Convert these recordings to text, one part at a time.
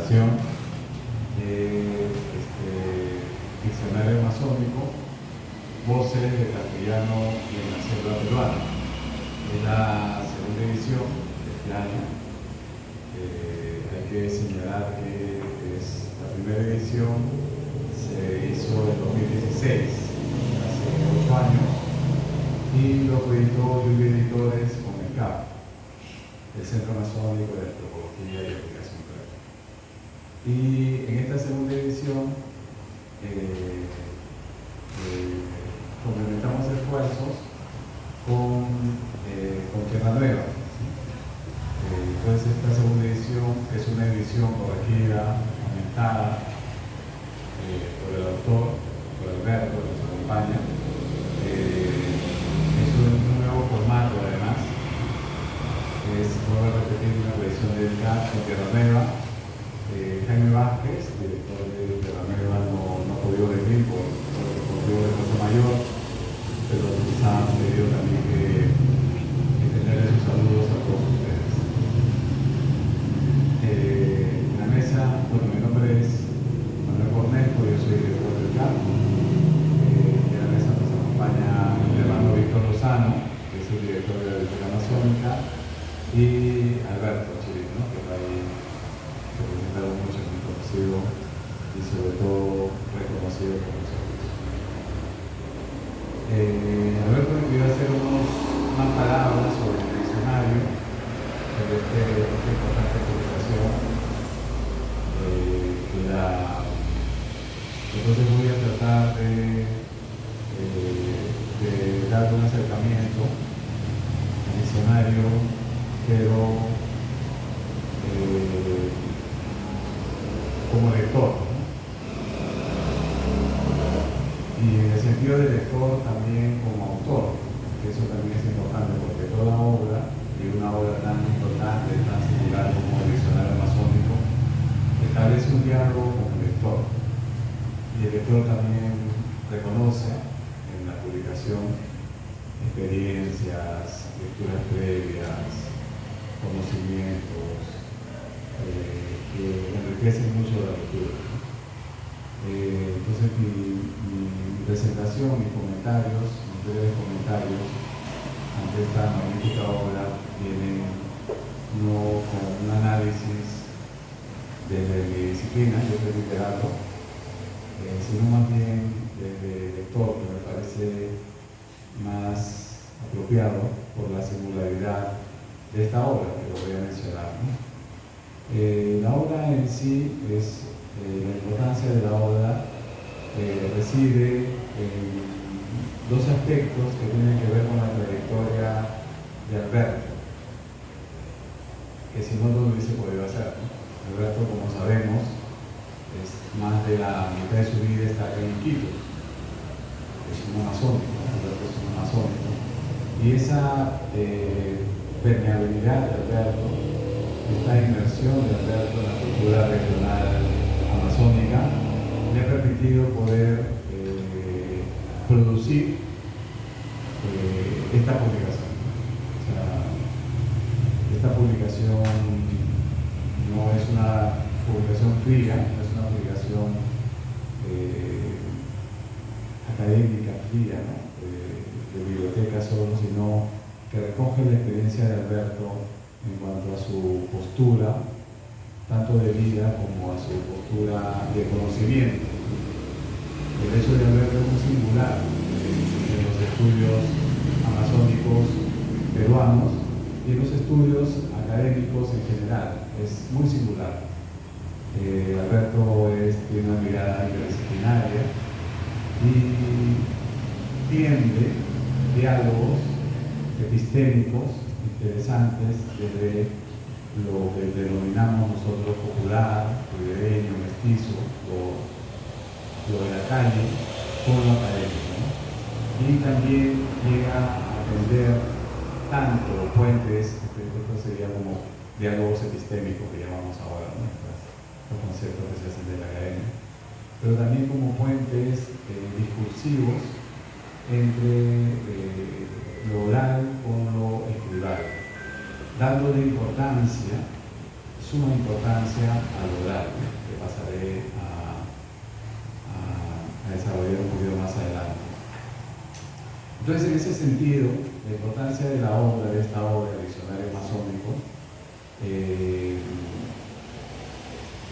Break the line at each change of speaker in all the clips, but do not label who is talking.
presentación de diccionario masónico, voces de castellano y en la selva peruana. Es la segunda edición de este año. Hay que señalar que la primera edición se hizo en 2016, hace 8 años, y lo editó Lluvia Editores con el CAP, el Centro Masónico de Antropología y Aplicación Práctica. Y en esta segunda edición complementamos esfuerzos con Tierra Nueva. Entonces esta segunda edición es una edición corregida, aumentada por el autor, por Alberto, que nos acompaña. Es un nuevo formato además. Vuelvo a repetir, una revisión del CAP con Tierra Nueva. Jaime Vázquez, director de Tierra Nueva, no ha podido venir por motivo de cosa mayor, pero quizá han pedido también que tenerle sus saludos a todos ustedes. En la mesa, bueno, mi nombre es Manuel Cornejo, yo soy director del CAP. En la mesa nos acompaña el hermano Víctor Lozano, que es el director de la Biblioteca Masónica, y Alberto Chirino, que está ahí representado mucho, muy conocido y sobre todo reconocido por nosotros. Alberto me pidió hacer unas palabras sobre el diccionario, sobre esta importante publicación. Entonces voy a tratar de dar un acercamiento al diccionario, pero como lector, ¿no? Y en el sentido de lector también como autor, que eso también es importante, porque toda obra, y una obra tan importante, tan singular como el diccionario masónico, establece un diálogo con el lector, y el lector también reconoce en la publicación experiencias, lecturas previas, conocimientos que enriquecen mucho la lectura. Entonces mi presentación, mis breves comentarios ante esta magnífica obra vienen no con un análisis desde mi disciplina, yo soy literato, sino más bien desde lector, que me parece más apropiado por la singularidad de esta obra que lo voy a mencionar, ¿no? La obra en sí la importancia de la obra reside en dos aspectos que tienen que ver con la trayectoria de Alberto, que si no lo hubiese podido hacer, ¿no? Alberto, como sabemos, más de la mitad de su vida está en Quito, es un masónico, Alberto es un masónico, y esa permeabilidad de Alberto, esta inmersión de Alberto en la cultura regional amazónica, le ha permitido poder producir esta publicación. O sea, esta publicación no es una publicación fría, no es una publicación académica fría, ¿no? de biblioteca solo, sino que recoge la experiencia de Alberto en cuanto a su postura, tanto de vida como a su postura de conocimiento. El hecho de Alberto es muy singular en los estudios amazónicos peruanos y en los estudios académicos en general. Es muy singular. Alberto tiene una mirada interdisciplinaria y tiende diálogos epistémicos interesantes desde lo que denominamos nosotros popular, ribereño, mestizo, lo de la calle, con lo académico, ¿no? Y también llega a atender tanto puentes, esto sería como diálogos epistémicos que llamamos ahora, ¿no? Los conceptos que se hacen de la academia, pero también como puentes discursivos entre lo oral con lo escribal, dándole importancia suma importancia al oral, que pasaré a desarrollar un poquito más adelante. Entonces, en ese sentido, la importancia de la obra, de esta obra, el diccionario masónico,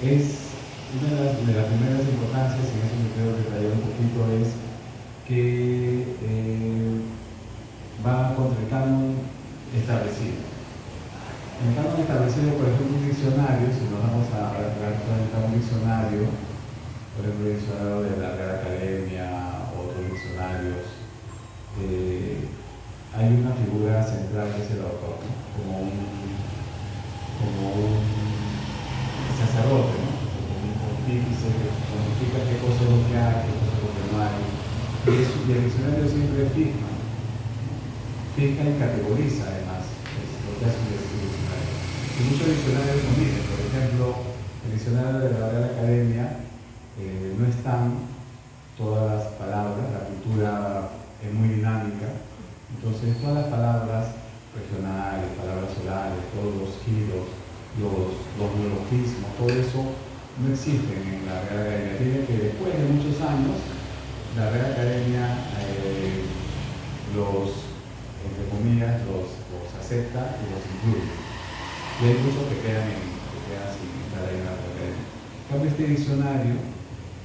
es una de las primeras importancias, y en eso me quiero detallar un poquito, es que va contra el canon establecido. En el canon establecido, por ejemplo, un diccionario, si nos vamos a realizar un diccionario, por ejemplo, el diccionario de la Real Academia, otros diccionarios, hay una figura central que es el autor, ¿no? como un sacerdote, ¿no? Como un pontífice que significa qué cosa es lo que hay, qué cosa es lo que no hay. Y el diccionario siempre fija y categoriza, además, es lo que hace un diccionario. Y muchos diccionarios lo miden. Por ejemplo, el diccionario de la Real Academia no están todas las palabras, la cultura es muy dinámica, entonces todas las palabras regionales, palabras orales, todos los giros, los neologismos, todo eso no existen en la Real Academia. Tiene que después de muchos años, la Real Academia entre comillas, los acepta y los incluye. Y hay muchos que quedan sin estar ahí en la Real Academia. En cambio, este diccionario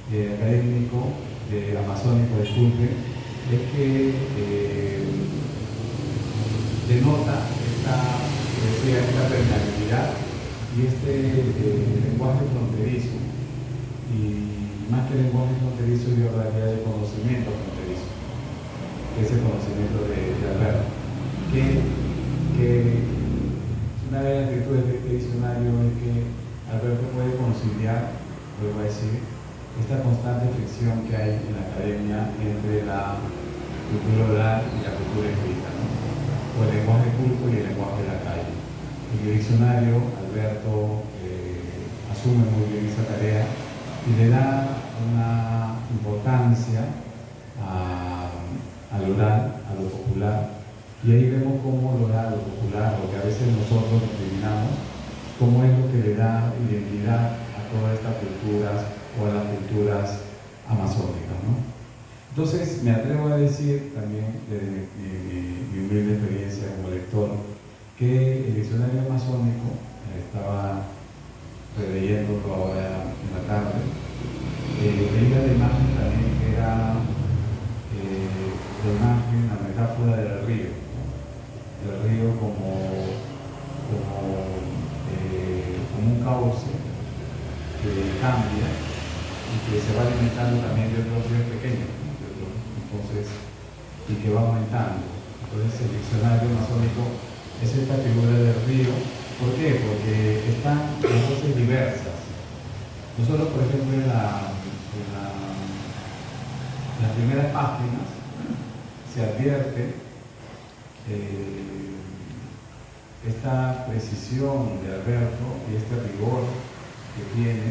académico, amazónico, disculpe, es que denota esta permeabilidad y este lenguaje fronterizo. Y más que lenguaje fronterizo, yo hablaría de conocimiento fronterizo, que es el conocimiento de Alberto. Que una de las virtudes de este diccionario es que Alberto puede conciliar, vuelvo a decir, esta constante fricción que hay en la academia entre la cultura oral y la cultura escrita, ¿no? O el lenguaje culto y el lenguaje de la calle. En el diccionario, Alberto asume muy bien esa tarea y le da una importancia al oral, a lo popular. Y ahí vemos cómo lo oral, lo popular, lo que a veces nosotros discriminamos, cómo es lo que le da identidad a todas estas culturas o a las culturas amazónicas, ¿no? Entonces, me atrevo a decir también, desde mi humilde experiencia como lector, que el diccionario amazónico, estaba releyéndolo ahora en la tarde, veía la imagen también que era la imagen, la metáfora del río, ¿no? Del río como un cauce que cambia y que se va alimentando también de otros ríos pequeños, ¿no? Entonces, y que va aumentando. Entonces, el diccionario amazónico es esta figura del río. ¿Por qué? Porque están las voces diversas. Nosotros, por ejemplo, en las primeras páginas se advierte esta precisión de Alberto y este rigor que tiene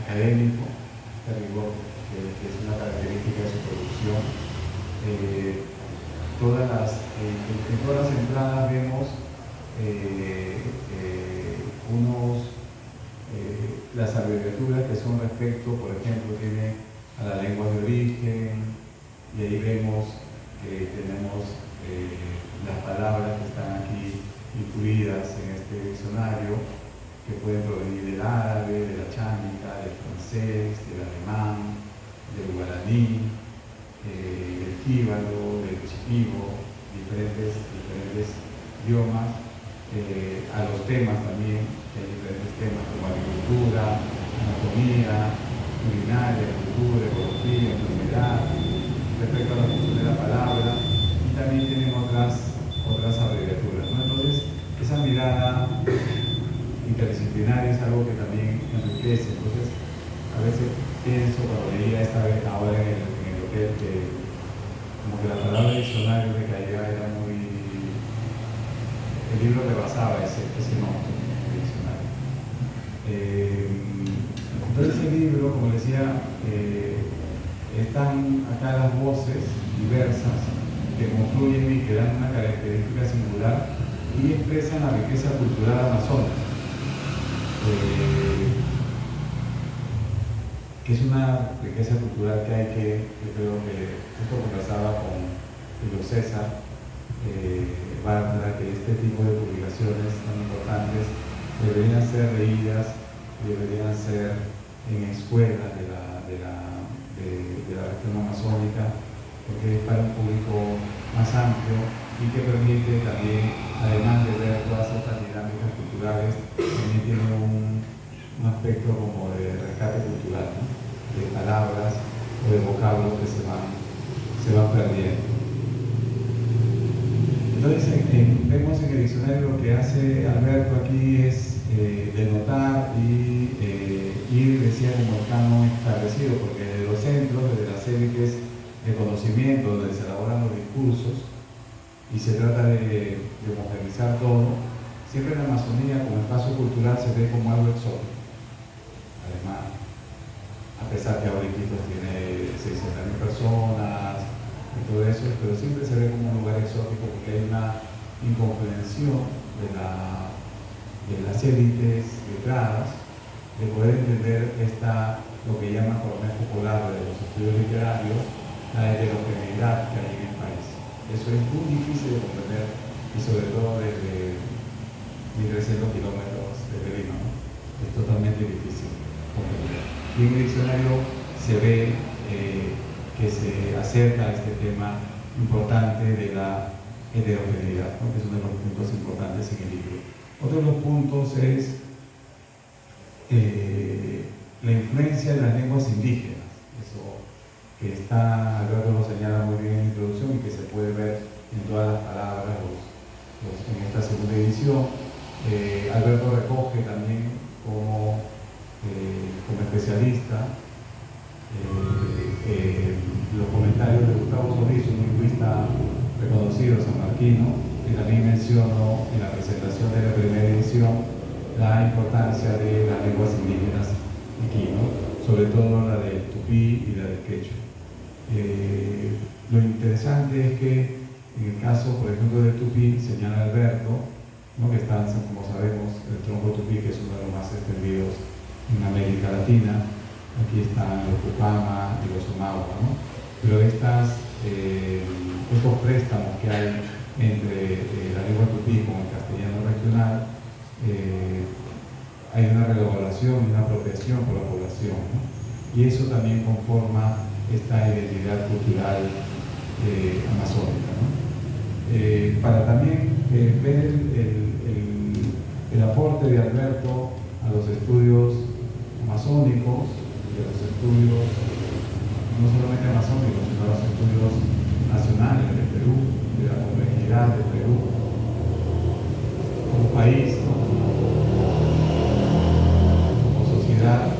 académico, este rigor que es una característica de su producción. En todas las entradas vemos las abreviaturas que son respecto, por ejemplo, tiene a la lengua de origen, y ahí vemos que tenemos las palabras que están aquí incluidas en este diccionario, que pueden provenir del árabe, de la chánica, del francés, del alemán, del guaraní, del jíbaro, del chiquivo, diferentes idiomas, a los temas también, que hay diferentes temas como agricultura, anatomía, culinaria, cultura, ecología, enfermedad, respecto a la función de la palabra, y también tienen otras abreviaturas, ¿no? Entonces, esa mirada interdisciplinaria es algo que también enriquece. Entonces, a veces pienso, cuando leía esta vez ahora en el hotel, que como que la palabra diccionario me caía, era muy... El libro rebasaba ese nombre, el diccionario. Entonces, ese libro, como decía, están acá las voces diversas que confluyen y que dan una característica singular y expresan la riqueza cultural amazónica, que es una riqueza cultural que hay que, yo creo que, esto conversaba con Julio César, Bárbara, que este tipo de publicaciones tan importantes deberían ser leídas, deberían ser en escuelas de la región amazónica, porque es para un público más amplio y que permite también, además de ver todas estas dinámicas culturales, también tiene un aspecto como de rescate cultural, ¿no? De palabras o de vocablos que se van perdiendo. Entonces, vemos en el diccionario lo que hace Alberto aquí es denotar y ir, decía, como el canon establecido, porque desde los centros, desde las élites de conocimiento, donde se elaboran los discursos y se trata de modernizar todo, siempre la Amazonía como espacio cultural se ve como algo exótico. Además, a pesar que ahora Iquitos tiene 600.000 personas y todo eso, pero siempre se ve como un lugar exótico porque hay una incomprensión de las élites letradas de poder entender lo que llaman colonia popular de los estudios literarios, la heterogeneidad que hay en el país. Eso es muy difícil de comprender y sobre todo desde 1.300 kilómetros de Lima, ¿no? Es totalmente difícil comprender. Y en el diccionario se ve que se acerca a este tema importante de la heterogeneidad, ¿no? Que es uno de los puntos importantes en el libro. Otro de los puntos es la influencia de las lenguas indígenas, eso que Alberto lo señala muy bien en la introducción y que se puede ver en todas las palabras en esta segunda edición. Alberto recoge también como especialista los comentarios de Gustavo Solís, un lingüista reconocido sanmarquino, que también mencionó en la presentación de la primera edición la importancia de las lenguas indígenas aquí, ¿no? Sobre todo la del tupí y la del quechua. Lo interesante es que en el caso, por ejemplo, del tupí, señala Alberto, ¿no? Que están, como sabemos, el tronco tupí, que es uno de los más extendidos en América Latina. Aquí están los Tupama y los Omagua, ¿no? Pero estos préstamos que hay entre la lengua tupí con el castellano regional, hay una reelaboración y una apropiación por la población, ¿no? Y eso también conforma esta identidad cultural amazónica, ¿no? Para también ver el aporte de Alberto a los estudios amazónicos y a los estudios no solamente amazónicos, sino a los estudios nacionales del Perú, de la complejidad del Perú como país, ¿no? Como sociedad,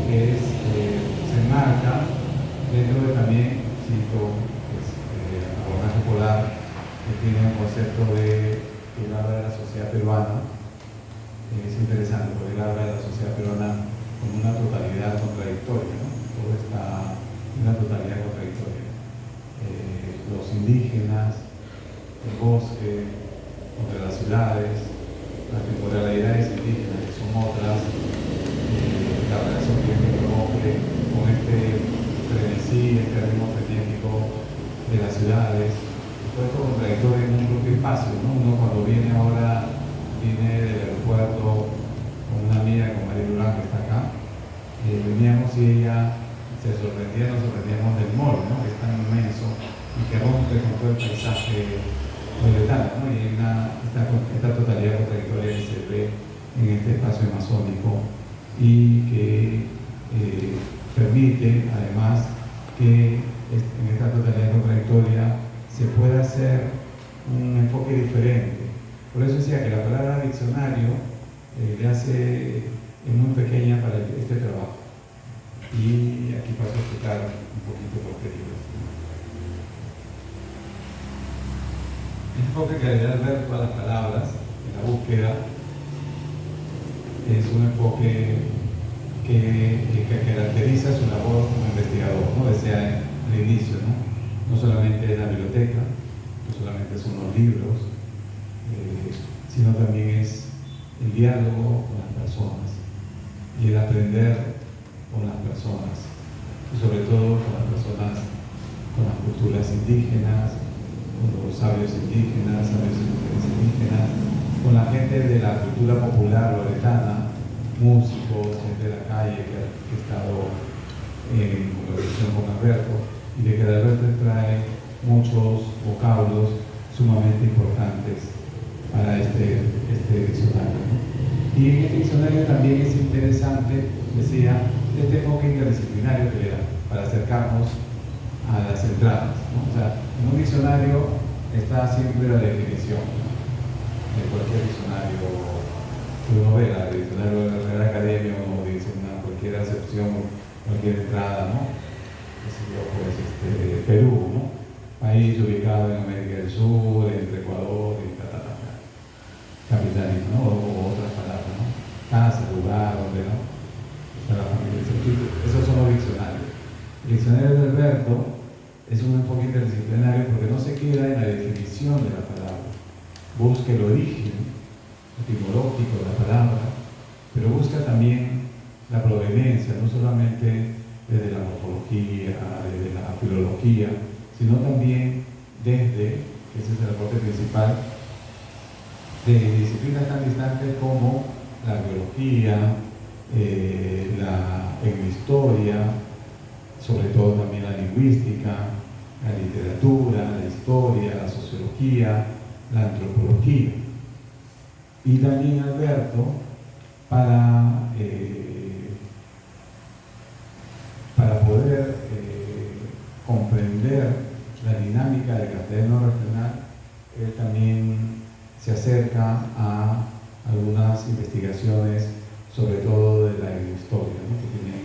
se enmarca dentro de también, cito, abordaje polar, que tiene un concepto que habla de la sociedad peruana. Es interesante porque él habla de la sociedad peruana como una totalidad contradictoria, ¿no? Todo está en una totalidad contradictoria. Los indígenas, el bosque, contra las ciudades, las temporalidades indígenas, que son otras, la relación que tiene el bosque con este frenesí, este ritmo frenético de las ciudades, todo esto contradictorio en un propio espacio, ¿no? Uno cuando viene del aeropuerto con una amiga, con María Durán, que está acá, veníamos y ella nos sorprendíamos del mall, ¿no? Que es tan inmenso y que rompe con todo el paisaje tibetano, ¿no? Y hay esta totalidad contradictoria que se ve en este espacio amazónico y que permite además que en esta totalidad contradictoria se pueda hacer un enfoque diferente. Por eso decía que la palabra diccionario le hace muy pequeña para este trabajo. Y aquí paso a explicar un poquito por qué digo esto. El enfoque que le da Alberto a las palabras en la búsqueda es un enfoque que caracteriza su labor como investigador, ¿no? Decía al inicio, ¿no? No solamente la biblioteca, no solamente son los libros, sino también es el diálogo con las personas y el aprender con las personas, y sobre todo con las personas, con las culturas indígenas, con los sabios indígenas, sabios y mujeres indígenas, con la gente de la cultura popular loretana, músicos, gente de la calle que ha estado en conversación con Alberto, y de que Alberto trae muchos vocablos sumamente importantes para este diccionario, ¿no? Y en este diccionario también es interesante, decía, este enfoque interdisciplinario que le da para acercarnos a las entradas, ¿no? O sea, en un diccionario está siempre la definición, ¿no? De cualquier diccionario que uno vea, el diccionario de la Real Academia, uno dice cualquier acepción, cualquier entrada, ¿no? Pues, Perú, ¿no? País ubicado en América del Sur, entre Ecuador y capital, ¿no? O otras palabras, ¿no? Casa, lugar, donde, ¿no? Está la familia. Esos son los diccionarios. El diccionario de Alberto es un enfoque interdisciplinario porque no se queda en la definición de la palabra, busca el origen etimológico de la palabra, pero busca también la proveniencia, no solamente desde la morfología, desde la filología, sino también desde, ese es el aporte principal, de disciplinas tan distantes como la biología, la etnohistoria, sobre todo también la lingüística, la literatura, la historia, la sociología, la antropología. Y también Alberto, para poder comprender la dinámica del castellano regional, él también se acerca a algunas investigaciones, sobre todo de la historia, ¿no? Que tienen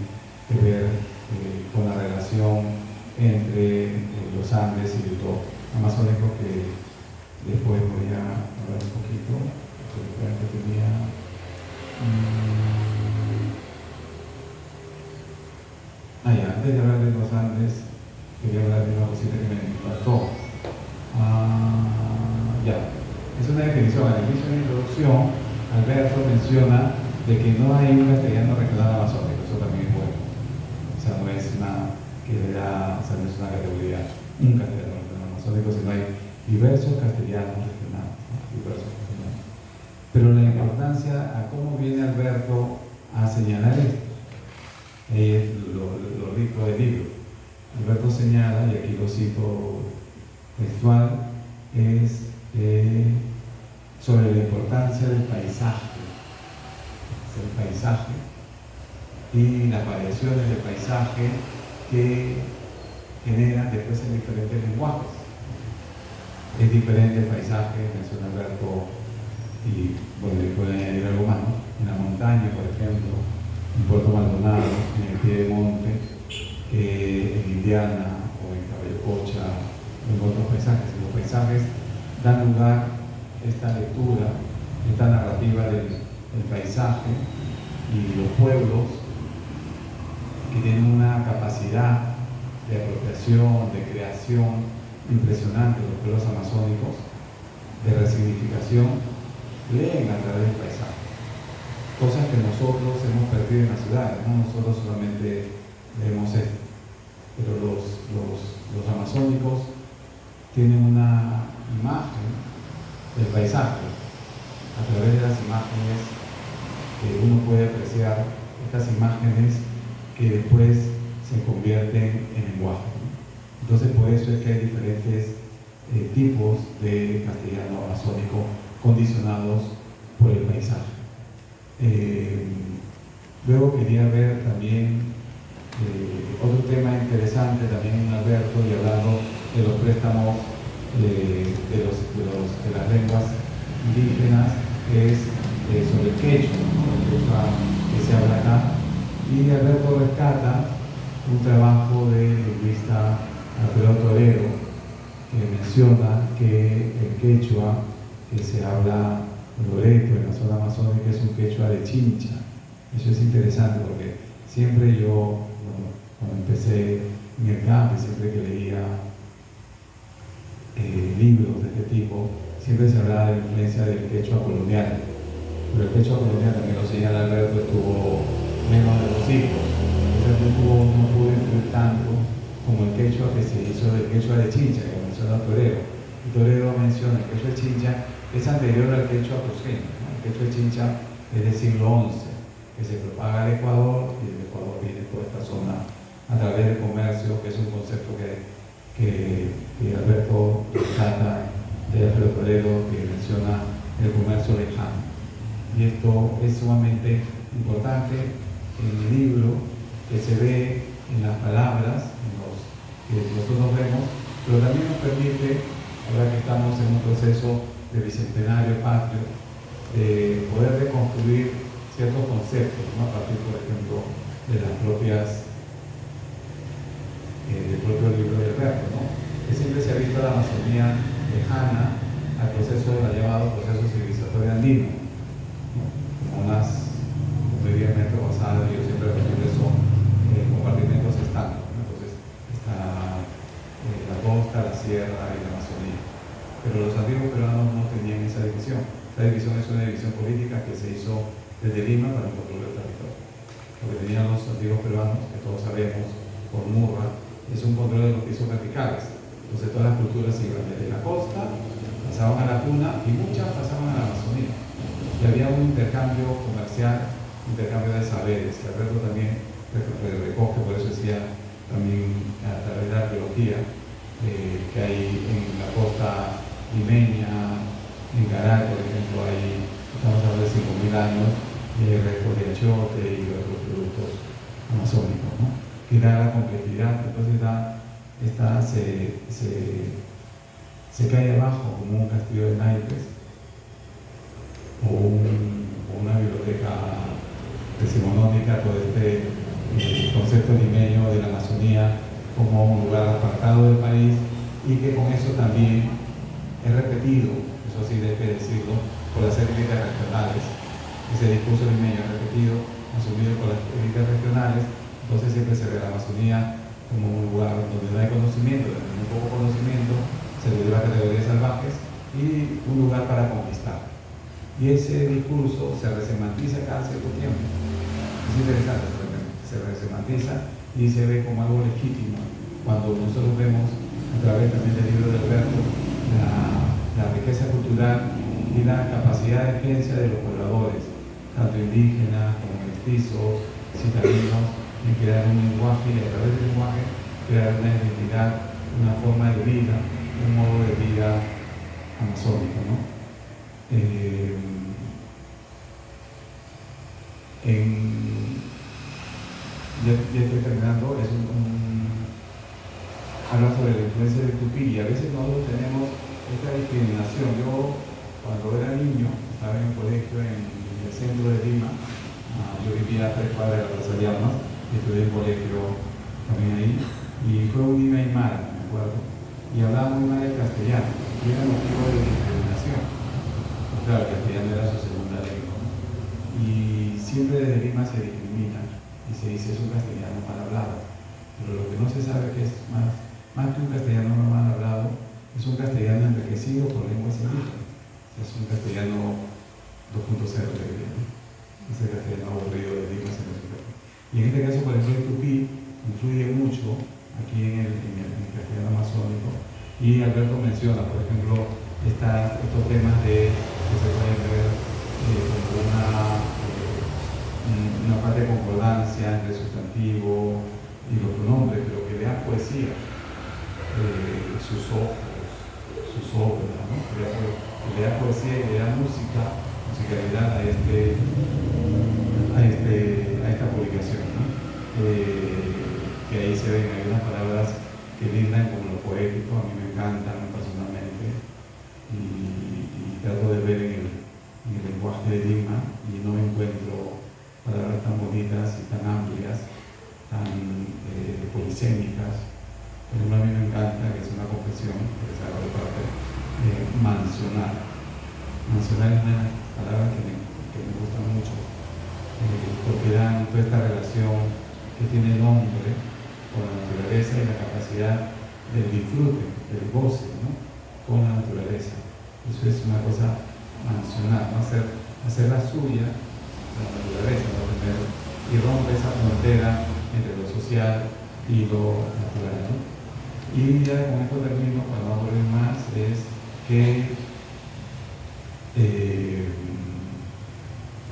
que ver con la relación entre los Andes y el todo amazónico, que después voy a hablar un poquito, que tenía ya, antes de hablar de los Andes, quería hablar de una cosita que me impactó. Ya, es una definición. Al inicio de la introducción, Alberto menciona de que no hay un castellano regional amazónico, eso también es bueno. O sea, no es una que le da, o sea, no es una categoría, un castellano regional amazónico, sino hay diversos castellanos regionales, ¿no? Diversos castellanos. Pero la importancia a cómo viene Alberto a señalar esto, es lo rico del libro. Alberto señala, y aquí lo cito textual, es sobre la importancia del paisaje, el paisaje y las variaciones del paisaje que generan después en diferentes lenguajes. Es diferente el paisaje, menciona Alberto, y bueno, le puedo añadir algo más, ¿no? En la montaña, por ejemplo, en Puerto Maldonado, en el pie de monte, en Indiana o en Caballococha, en otros paisajes. Los paisajes dan lugar a esta lectura, esta narrativa del paisaje, y los pueblos que tienen una capacidad de apropiación, de creación impresionante, los pueblos amazónicos, de resignificación, leen a través del paisaje. Cosas que nosotros hemos perdido en las ciudades, ¿no? Nosotros solamente leemos esto, pero los amazónicos tienen una imagen del paisaje. A través de las imágenes uno puede apreciar estas imágenes que después se convierten en lenguaje, ¿no? Entonces, por eso es que hay diferentes tipos de castellano amazónico condicionados por el paisaje. Luego quería ver también otro tema interesante también en Alberto, y hablando de los préstamos de las lenguas indígenas, que es sobre el quechua, ¿no? El quechua que se habla acá. Y Alberto rescata un trabajo del lingüista Alfredo Torero, que menciona que el quechua que se habla en Loreto, en la zona amazónica, es un quechua de Chincha. Eso es interesante porque siempre yo, cuando empecé en el campo, siempre que leía libros de este tipo, siempre se hablaba de la influencia del quechua colonial, pero el quechua colonial, también lo señala Alberto, tuvo menos de 2 hijos, entonces no pudo influir tanto como el quechua que se hizo del quechua de Chincha, que menciona Torero. Y Torero menciona el quechua de Chincha es anterior al quechua cruceño, ¿no? El quechua de Chincha es del siglo XI, que se propaga al Ecuador, y del Ecuador viene toda esta zona a través del comercio, que es un concepto que Alberto trata de Alfredo Torero, que menciona el comercio lejano. Y esto es sumamente importante en el libro, que se ve en las palabras que nosotros vemos, pero también nos permite, ahora que estamos en un proceso de bicentenario patrio, de poder reconstruir ciertos conceptos, ¿no? A partir, por ejemplo, de las propias del propio libro de Alberto, ¿no? Que siempre se ha visto a la Amazonía lejana al proceso, al llamado proceso civilizatorio andino, ¿no? Como unas mediamente basadas, yo siempre repito eso, compartimentos estancos, ¿no? Entonces está la costa, la sierra y la Amazonía. Pero los antiguos peruanos no tenían esa división. Esta división es una división política que se hizo desde Lima para el control del territorio. Lo que tenían los antiguos peruanos, que todos sabemos, por Murra, es un control de los pisos verticales. Entonces todas las culturas iban desde la costa, pasaban a la Puna y muchas pasaban a la Amazonía. Y había un intercambio comercial, intercambio de saberes, que Alberto también recoge, por eso decía también a través de la arqueología, que hay en la costa limeña, en Garay, por ejemplo, estamos hablando de 5.000 años, restos de achiote y otros productos amazónicos, ¿no? Que da la complejidad, entonces se cae abajo como un castillo de naipes o una biblioteca decimonónica, todo este concepto limeño de la Amazonía como un lugar apartado del país, y que con eso también es repetido, eso sí hay que decirlo, por las élites regionales. Ese discurso limeño es repetido, asumido por las élites regionales. Entonces siempre se ve la Amazonía como un lugar donde no hay conocimiento, donde hay muy poco conocimiento, se le lleva categorías salvajes y un lugar para conquistar. Y ese discurso se resemantiza cada cierto tiempo. Es interesante, se resemantiza y se ve como algo legítimo cuando nosotros vemos a través también del libro de Alberto la riqueza cultural y la capacidad de agencia de los pobladores, tanto indígenas como mestizos, citadinos, en crear un lenguaje y a través del lenguaje crear una identidad, una forma de vida, un modo de vida amazónico, ¿no? Ya estoy terminando, habla sobre la influencia del tupí, y a veces nosotros tenemos esta discriminación. Yo, cuando era niño, estaba en un colegio en el centro de Lima, yo vivía a 3 cuadras de la Plaza Llamas, estudié en colegio también ahí, y fue un niño aymara, me acuerdo, y hablaba muy mal el castellano, y era motivo de discriminación. Claro, el castellano era su segunda lengua, ¿no? Y siempre desde Lima se discrimina, y se dice es un castellano mal hablado, pero lo que no se sabe que es más que un castellano no mal hablado, es un castellano enriquecido por lenguas indígenas. Es un castellano 2.0, es el castellano aburrido de Lima. Y en este caso, por ejemplo, el tupí influye mucho aquí en el castellano amazónico, y Alberto menciona, por ejemplo, estos temas que se pueden ver como una parte de concordancia entre sustantivo y los pronombres, pero que lean poesía, sus obras, ¿no? Que lea poesía y lea musicalidad a esta publicación, ¿no? Que ahí se ven, hay unas palabras que lindan como lo poético, a mí me encantan personalmente, y trato de ver en el lenguaje de Lima, y no encuentro palabras tan bonitas y tan amplias, tan polisémicas. Por ejemplo, a mí me encanta, que es una confesión, que se haga de parte, mansionar. Mansionar es una palabra que me gusta mucho, porque dan toda esta relación que tiene el hombre con la naturaleza y la capacidad del disfrute, del goce, ¿no? Con la naturaleza. Eso es una cosa nacional, ¿no? Hacer la suya, la naturaleza, ¿no? Y rompe esa frontera entre lo social y lo natural, ¿no? Y ya con esto termino, para no volver más, es que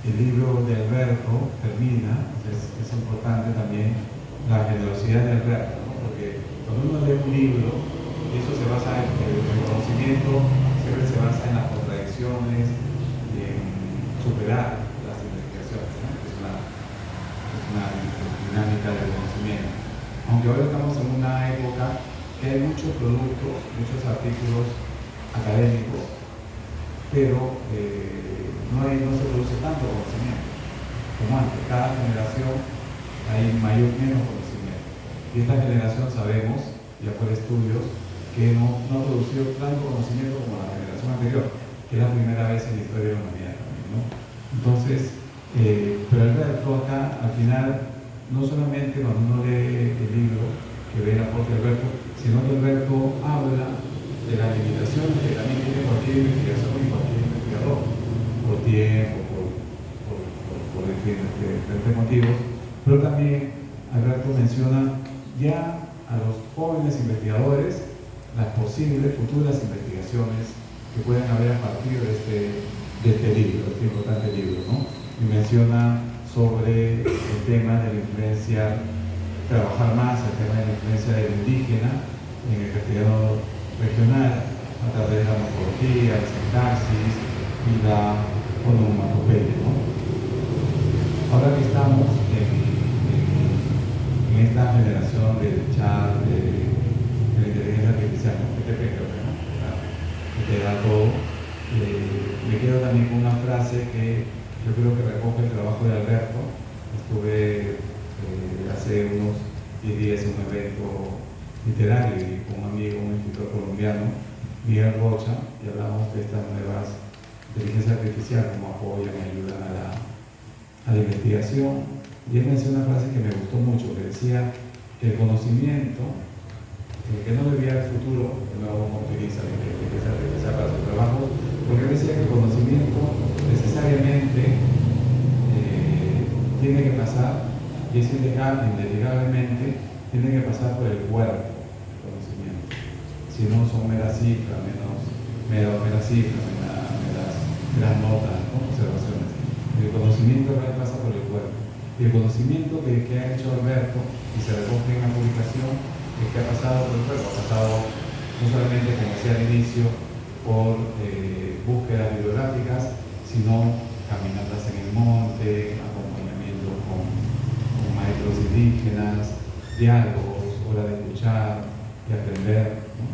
el libro de Alberto termina, es importante también la generosidad de Alberto, ¿no? Porque cuando uno lee un libro, eso se basa en el conocimiento, siempre se basa en las contradicciones y en superar las investigaciones, ¿no? Es una dinámica del conocimiento. Aunque ahora estamos en una época que hay muchos productos, muchos artículos académicos, pero no se produce tanto conocimiento como antes. Cada generación hay menos conocimiento. Y esta generación sabemos, ya por estudios, que no ha producido tanto conocimiento como la generación anterior, que es la primera vez en la historia de la humanidad también, ¿no? Entonces, pero Alberto acá, al final, no solamente cuando uno lee el libro, que ve el aporte de Alberto, sino que Alberto habla de las limitaciones que también tiene cualquier investigación y cualquier investigador, por tiempo, por diferentes motivos, pero también Alberto menciona ya a los jóvenes investigadores las posibles futuras investigaciones que pueden haber a partir de este libro, este importante libro, ¿no? Y menciona sobre el tema de la influencia, trabajar más el tema de la influencia del indígena en el castellano regional a través de la morfología, la sintaxis y la onomatopeya, ¿no? Ahora que estamos en esta generación del chat, de la inteligencia artificial, ¿no? Que te da todo, me quedo también con una frase que yo creo que recoge el trabajo de Alberto. Estuve hace unos 10 días en un evento literario y con un amigo, un escritor colombiano, Miguel Rocha, y hablamos de estas nuevas inteligencias artificiales, cómo apoyan y ayudan a la investigación. Y él mencionó una frase que me gustó mucho, que decía que el conocimiento, que no debía el futuro, que no utiliza la inteligencia artificial para su trabajo, porque él decía que el conocimiento necesariamente tiene que pasar, y es innegablemente, tiene que pasar por el cuerpo del conocimiento. Si no son meras cifras, meras notas, ¿no? Observaciones. El conocimiento real pasa por el cuerpo. Y el conocimiento que ha hecho Alberto, y se recoge en la publicación, es que ha pasado por el cuerpo, ha pasado no solamente, como decía al inicio, por búsquedas bibliográficas, sino caminatas en el monte, acompañamiento con maestros indígenas, diálogos, hora de escuchar, de aprender, ¿no?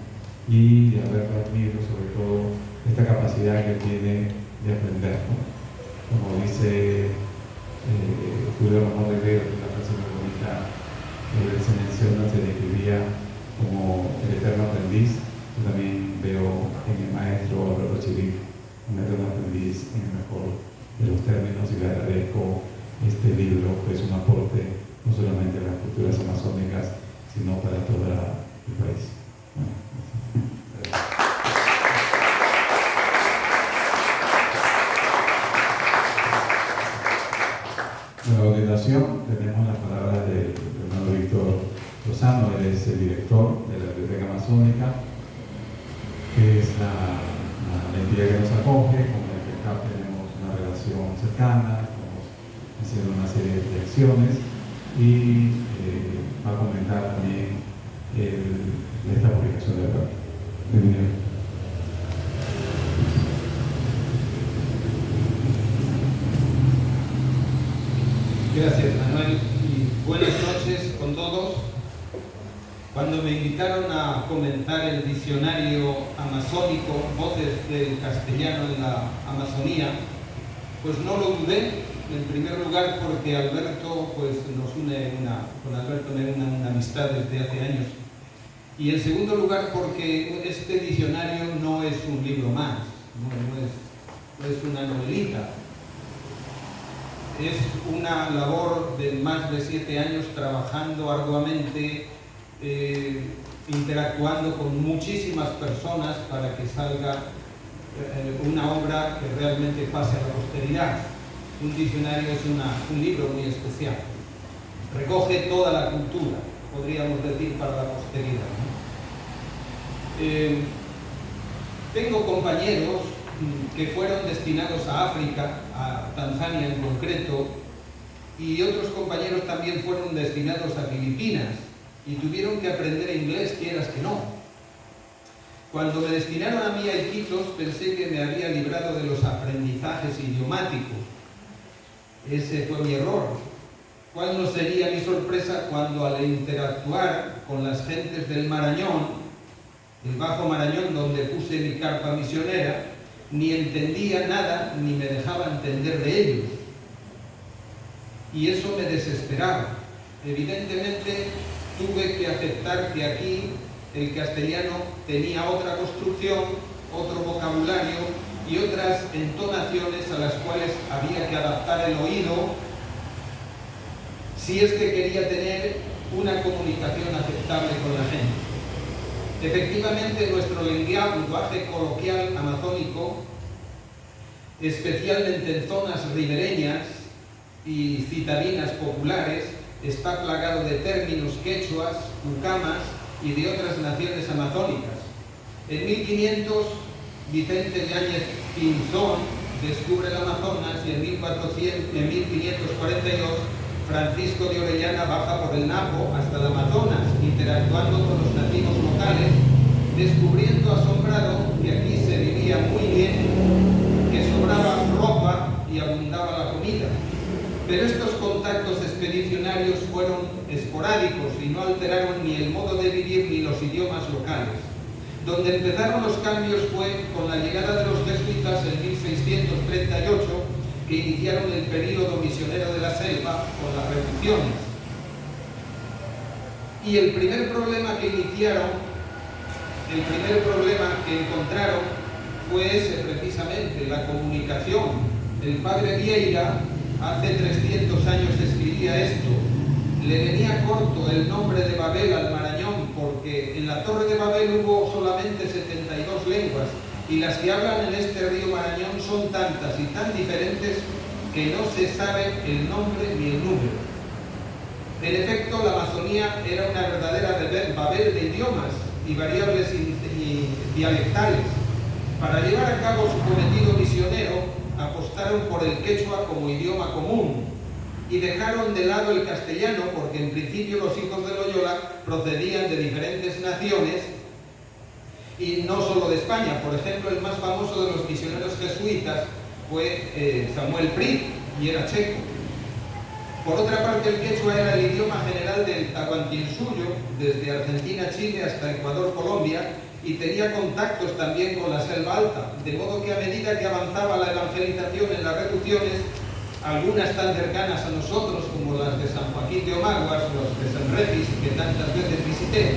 Y de haber admiro sobre todo esta capacidad que tiene de aprender, ¿no? Como dice Julio Ramón Rivero, que es una frase muy bonita, que se menciona, se describía como el eterno aprendiz. Yo también veo en el maestro Alberto Chirif un eterno aprendiz en el mejor de los términos, y le agradezco este libro, que es un aporte no solamente a las culturas amazónicas, sino para todo el país. En la ordenación tenemos las palabras del hermano Víctor Lozano. Él es el director de la Biblioteca Amazónica, que es la entidad que nos acoge, con la que acá tenemos una relación cercana, estamos haciendo una serie de acciones, y va a comentar también esta publicación de Alberto.
Gracias, Manuel, y buenas noches con todos. Cuando me invitaron a comentar el diccionario amazónico, Voces del Castellano en la Amazonía, pues no lo dudé, en primer lugar porque Alberto, pues con Alberto me une una amistad desde hace años, y en segundo lugar porque este diccionario no es un libro más, no es una novelita. Es una labor de más de 7 años trabajando arduamente, interactuando con muchísimas personas para que salga una obra que realmente pase a la posteridad. Un diccionario es un libro muy especial. Recoge toda la cultura, podríamos decir, para la posteridad, ¿no? Tengo compañeros que fueron destinados a África, a Tanzania en concreto, y otros compañeros también fueron destinados a Filipinas y tuvieron que aprender inglés, quieras que no. Cuando me destinaron a mí a Iquitos, pensé que me había librado de los aprendizajes idiomáticos. Ese fue mi error. ¿Cuál no sería mi sorpresa cuando, al interactuar con las gentes del Marañón, el Bajo Marañón, donde puse mi carpa misionera, ni entendía nada ni me dejaba entender de ellos? Y eso me desesperaba. Evidentemente tuve que aceptar que aquí el castellano tenía otra construcción, otro vocabulario y otras entonaciones a las cuales había que adaptar el oído si es que quería tener una comunicación aceptable con la gente. Efectivamente, nuestro lenguaje coloquial amazónico, especialmente en zonas ribereñas y citadinas populares, está plagado de términos quechuas, cucamas y de otras naciones amazónicas. En 1500, Vicente Yáñez Pinzón descubre el Amazonas y en 1542, Francisco de Orellana baja por el Napo hasta el Amazonas, interactuando con los nativos locales, descubriendo asombrado que aquí se vivía muy bien, que sobraba ropa y abundaba la comida. Pero estos contactos expedicionarios fueron esporádicos y no alteraron ni el modo de vivir ni los idiomas locales. Donde empezaron los cambios fue con la llegada de los jesuitas en 1638, que iniciaron el período misionero de la selva con las reducciones. Y el primer problema que encontraron fue ese precisamente, la comunicación. El padre Vieira hace 300 años escribía esto: le venía corto el nombre de Babel al Marañón, porque en la Torre de Babel hubo solamente 72 lenguas, y las que hablan en este río Marañón son tantas y tan diferentes que no se sabe el nombre ni el número. En efecto, la Amazonía era una verdadera Babel de idiomas y variables y dialectales. Para llevar a cabo su cometido misionero, apostaron por el quechua como idioma común y dejaron de lado el castellano, porque en principio los hijos de Loyola procedían de diferentes naciones y no solo de España. Por ejemplo, el más famoso de los misioneros jesuitas fue Samuel Prit, y era checo. Por otra parte, el quechua era el idioma general del Tahuantinsuyo, desde Argentina, Chile hasta Ecuador, Colombia, y tenía contactos también con la selva alta, de modo que a medida que avanzaba la evangelización en las reducciones, algunas tan cercanas a nosotros como las de San Joaquín de Omaguas, los de San Regis, que tantas veces visité,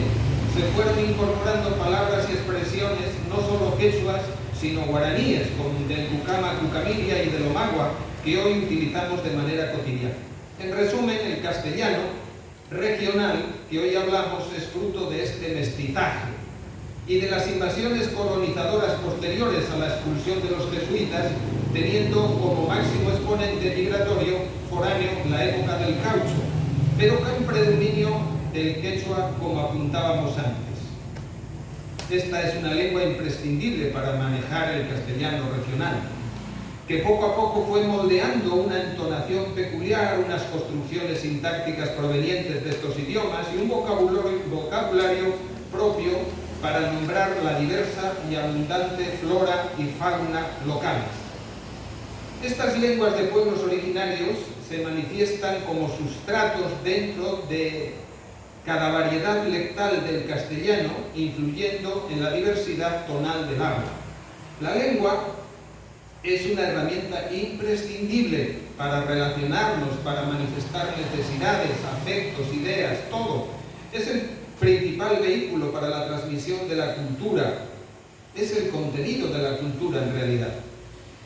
se fueron incorporando palabras y expresiones no solo quechuas, sino guaraníes, como del Cucama, Cucamiria y del Omagua, que hoy utilizamos de manera cotidiana. En resumen, el castellano regional que hoy hablamos es fruto de este mestizaje y de las invasiones colonizadoras posteriores a la expulsión de los jesuitas, teniendo como máximo exponente migratorio foráneo la época del caucho, pero con predominio del quechua, como apuntábamos antes. Esta es una lengua imprescindible para manejar el castellano regional, que poco a poco fue moldeando una entonación peculiar, unas construcciones sintácticas provenientes de estos idiomas y un vocabulario propio para nombrar la diversa y abundante flora y fauna locales. Estas lenguas de pueblos originarios se manifiestan como sustratos dentro de cada variedad lectal del castellano, influyendo en la diversidad tonal del habla. La lengua es una herramienta imprescindible para relacionarnos, para manifestar necesidades, afectos, ideas, todo. Es el principal vehículo para la transmisión de la cultura. Es el contenido de la cultura en realidad.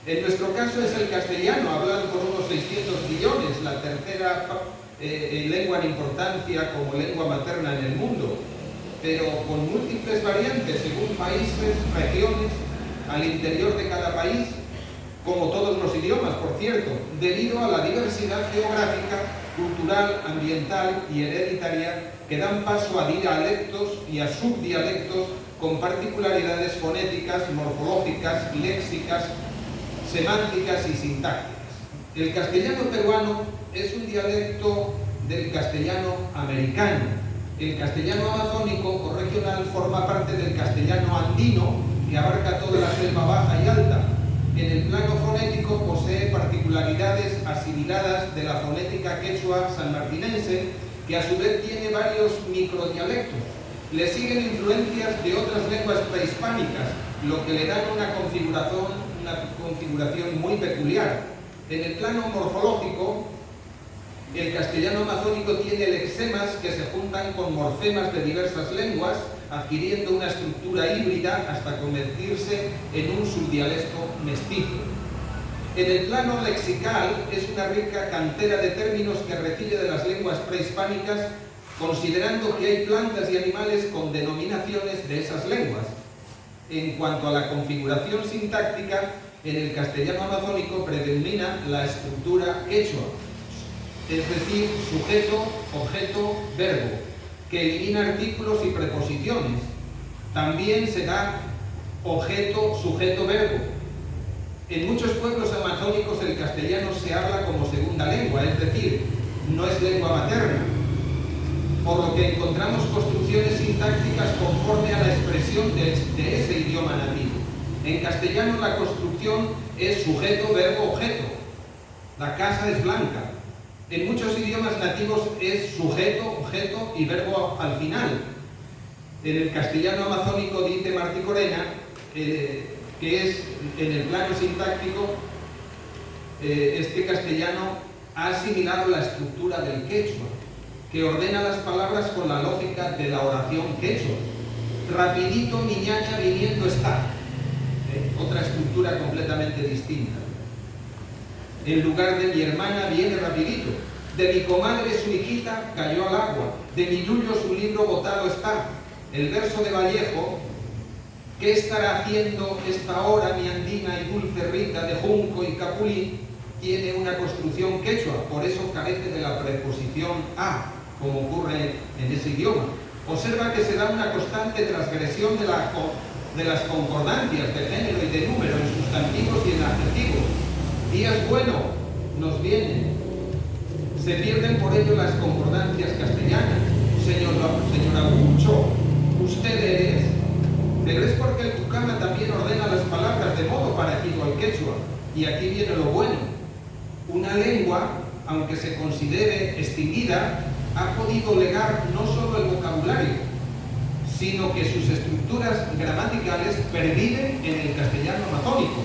En nuestro caso es el castellano, hablado por unos 600 millones, la tercera lengua en importancia como lengua materna en el mundo, pero con múltiples variantes según países, regiones al interior de cada país, como todos los idiomas, por cierto, debido a la diversidad geográfica, cultural, ambiental y hereditaria que dan paso a dialectos y a subdialectos con particularidades fonéticas, morfológicas, léxicas, semánticas y sintácticas. El castellano peruano es un dialecto del castellano americano. El castellano amazónico o regional forma parte del castellano andino, que abarca toda la selva baja y alta. En el plano fonético posee particularidades asimiladas de la fonética quechua sanmartinense, que a su vez tiene varios microdialectos. Le siguen influencias de otras lenguas prehispánicas, lo que le dan una configuración muy peculiar. En el plano morfológico, el castellano amazónico tiene lexemas que se juntan con morfemas de diversas lenguas, adquiriendo una estructura híbrida hasta convertirse en un subdialecto mestizo. En el plano lexical es una rica cantera de términos que recibe de las lenguas prehispánicas, considerando que hay plantas y animales con denominaciones de esas lenguas. En cuanto a la configuración sintáctica, en el castellano amazónico predomina la estructura quechua, es decir, sujeto, objeto, verbo, que elimina artículos y preposiciones. También se da objeto, sujeto, verbo. En muchos pueblos amazónicos el castellano se habla como segunda lengua, es decir, no es lengua materna, por lo que encontramos construcciones sintácticas conforme a la expresión de ese idioma nativo. En castellano la construcción es sujeto, verbo, objeto. La casa es blanca. En muchos idiomas nativos es sujeto, objeto y verbo al final. En el castellano amazónico, dice Martí Corena, que es en el plano sintáctico, este castellano ha asimilado la estructura del quechua, que ordena las palabras con la lógica de la oración quechua. Rapidito mi ñaña viniendo está. Otra estructura completamente distinta. En lugar de mi hermana viene rapidito. De mi comadre su hijita cayó al agua. De mi yuyo su libro botado está. El verso de Vallejo, ¿qué estará haciendo esta hora mi andina y dulce Rita de junco y capulí? Tiene una construcción quechua, por eso carece de la preposición a, como ocurre en ese idioma. Observa que se da una constante transgresión de las concordancias de género y de número en sustantivos y en adjetivos. Días bueno nos vienen. Se pierden por ello las concordancias castellanas. Señora Mucho, usted eres. Pero es porque el tucama también ordena las palabras de modo parecido al quechua. Y aquí viene lo bueno. Una lengua, aunque se considere extinguida, ha podido legar no solo el vocabulario, sino que sus estructuras gramaticales perviven en el castellano amazónico,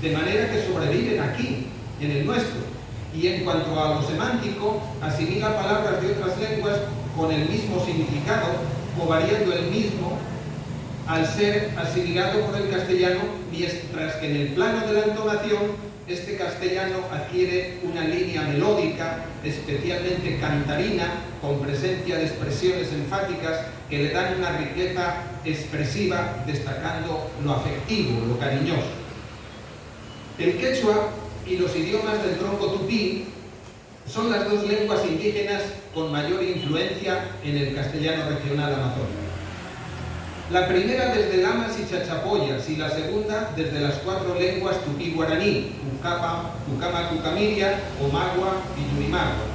de manera que sobreviven aquí, en el nuestro. Y en cuanto a lo semántico, asimila palabras de otras lenguas con el mismo significado o variando el mismo al ser asimilado por el castellano, mientras que en el plano de la entonación este castellano adquiere una línea melódica, especialmente cantarina, con presencia de expresiones enfáticas que le dan una riqueza expresiva, destacando lo afectivo, lo cariñoso. El quechua y los idiomas del tronco tupí son las dos lenguas indígenas con mayor influencia en el castellano regional amazónico. La primera desde Lamas y Chachapoyas y la segunda desde las 4 lenguas tupí-guaraní, Tucama, Tucamiria, Omagua y Yurimagua.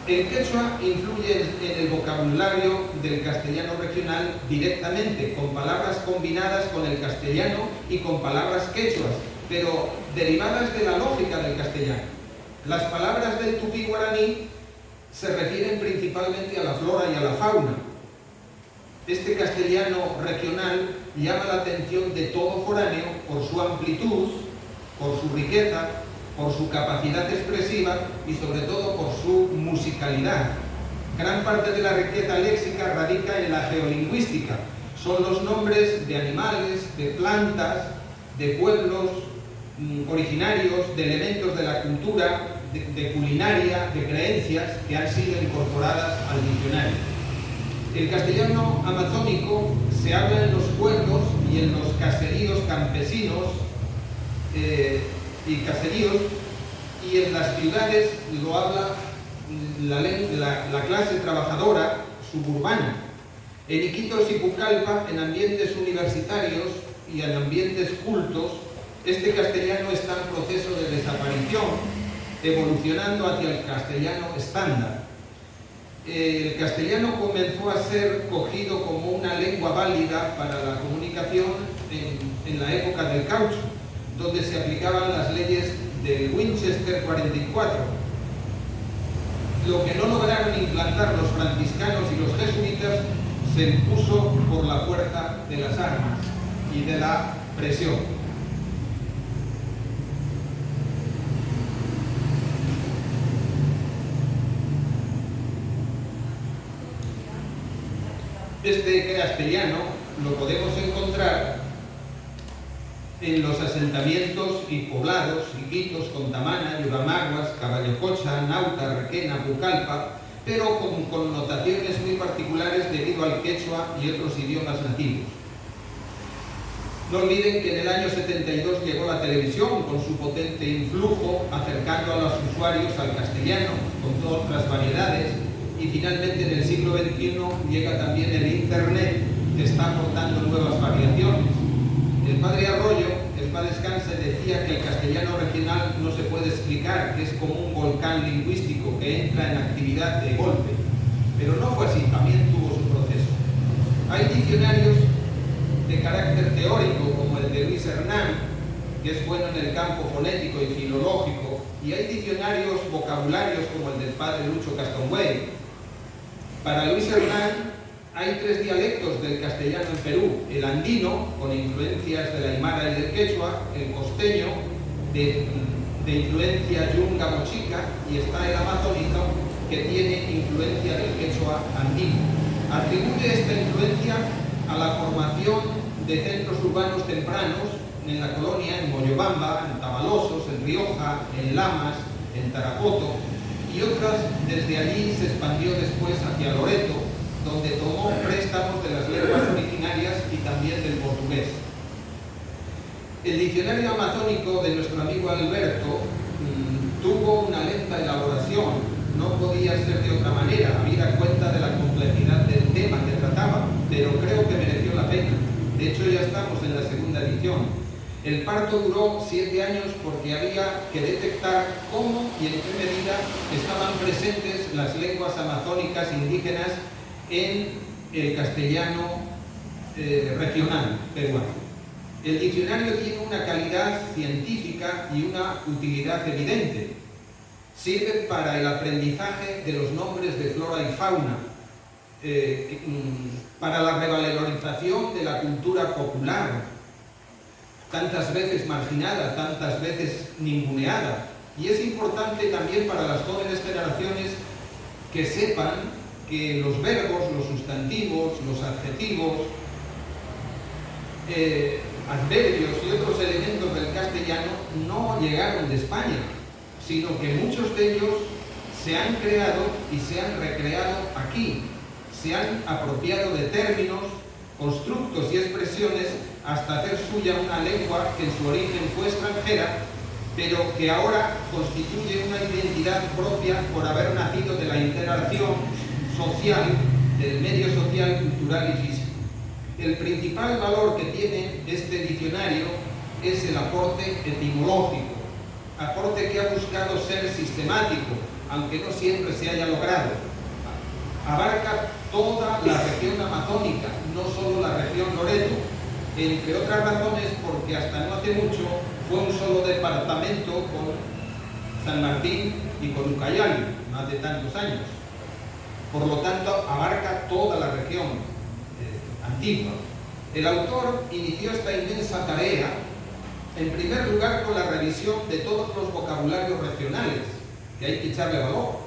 El quechua influye en el vocabulario del castellano regional directamente, con palabras combinadas con el castellano y con palabras quechuas, pero derivadas de la lógica del castellano. Las palabras del tupí-guaraní se refieren principalmente a la flora y a la fauna. Este castellano regional llama la atención de todo foráneo por su amplitud, por su riqueza, por su capacidad expresiva y sobre todo por su musicalidad. Gran parte de la riqueza léxica radica en la geolingüística. Son los nombres de animales, de plantas, de pueblos originarios, de elementos de la cultura, de culinaria, de creencias que han sido incorporadas al diccionario. El castellano amazónico se habla en los pueblos y en los caseríos campesinos y caseríos, y en las ciudades lo habla la clase trabajadora suburbana. En Iquitos y Pucallpa, en ambientes universitarios y en ambientes cultos, este castellano está en proceso de desaparición, evolucionando hacia el castellano estándar. El castellano comenzó a ser cogido como una lengua válida para la comunicación en la época del caucho, donde se aplicaban las leyes del Winchester 44. Lo que no lograron implantar los franciscanos y los jesuitas se impuso por la fuerza de las armas y de la presión. Este castellano lo podemos encontrar en los asentamientos y poblados, Iquitos, Contamana, Yuramaguas, Caballococha, Nauta, Requena, Pucallpa, pero con connotaciones muy particulares debido al quechua y otros idiomas nativos. No olviden que en el año 72 llegó la televisión con su potente influjo, acercando a los usuarios al castellano con todas las variedades, y finalmente en el siglo XXI llega también el Internet, que está aportando nuevas variaciones. El padre Arroyo, en paz descanse, decía que el castellano regional no se puede explicar, que es como un volcán lingüístico que entra en actividad de golpe. Pero no fue así, también tuvo su proceso. Hay diccionarios de carácter teórico, como el de Luis Hernán, que es bueno en el campo fonético y filológico, y hay diccionarios vocabularios como el del padre Lucho Castonguay. Para Luis Hernán hay 3 dialectos del castellano en Perú: el andino, con influencias de la aymara y del quechua; el costeño, de influencia yunga mochica; y está el amazónico, que tiene influencia del quechua andino. Atribuye esta influencia a la formación de centros urbanos tempranos en la colonia, en Moyobamba, en Tabalosos, en Rioja, en Lamas, en Tarapoto, y otras desde allí se expandió después hacia Loreto, donde tomó préstamos de las lenguas originarias y también del portugués. El diccionario amazónico de nuestro amigo Alberto tuvo una lenta elaboración, no podía ser de otra manera, habida cuenta de la complejidad del tema que trataba, pero creo que mereció la pena. De hecho, ya estamos en la segunda edición. El parto duró 7 años porque había que detectar cómo y en qué medida estaban presentes las lenguas amazónicas indígenas en el castellano regional peruano. El diccionario tiene una calidad científica y una utilidad evidente. Sirve para el aprendizaje de los nombres de flora y fauna, para la revalorización de la cultura popular, tantas veces marginada, tantas veces ninguneada. Y es importante también para las jóvenes generaciones que sepan que los verbos, los sustantivos, los adjetivos, adverbios y otros elementos del castellano no llegaron de España, sino que muchos de ellos se han creado y se han recreado aquí. Se han apropiado de términos, constructos y expresiones hasta hacer suya una lengua que en su origen fue extranjera, pero que ahora constituye una identidad propia por haber nacido de la interacción social, del medio social, cultural y físico. El principal valor que tiene este diccionario es el aporte etimológico, aporte que ha buscado ser sistemático, aunque no siempre se haya logrado. Abarca toda la región amazónica, no solo la región Loreto, entre otras razones porque hasta no hace mucho fue un solo departamento con San Martín y con Ucayali, no hace tantos años. Por lo tanto, abarca toda la región antigua. El autor inició esta inmensa tarea, en primer lugar, con la revisión de todos los vocabularios regionales, que hay que echarle valor,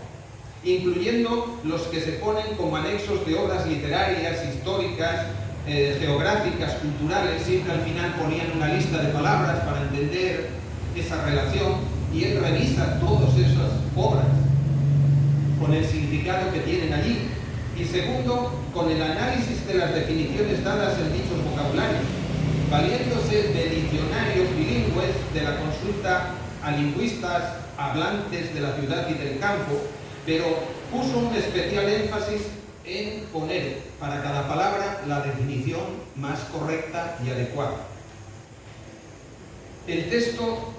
incluyendo los que se ponen como anexos de obras literarias, históricas, geográficas, culturales. Siempre al final ponían una lista de palabras para entender esa relación, y él revisa todas esas obras con el significado que tienen allí. Y segundo, con el análisis de las definiciones dadas en dichos vocabularios, valiéndose de diccionarios bilingües, de la consulta a lingüistas hablantes de la ciudad y del campo, pero puso un especial énfasis en poner para cada palabra la definición más correcta y adecuada. El texto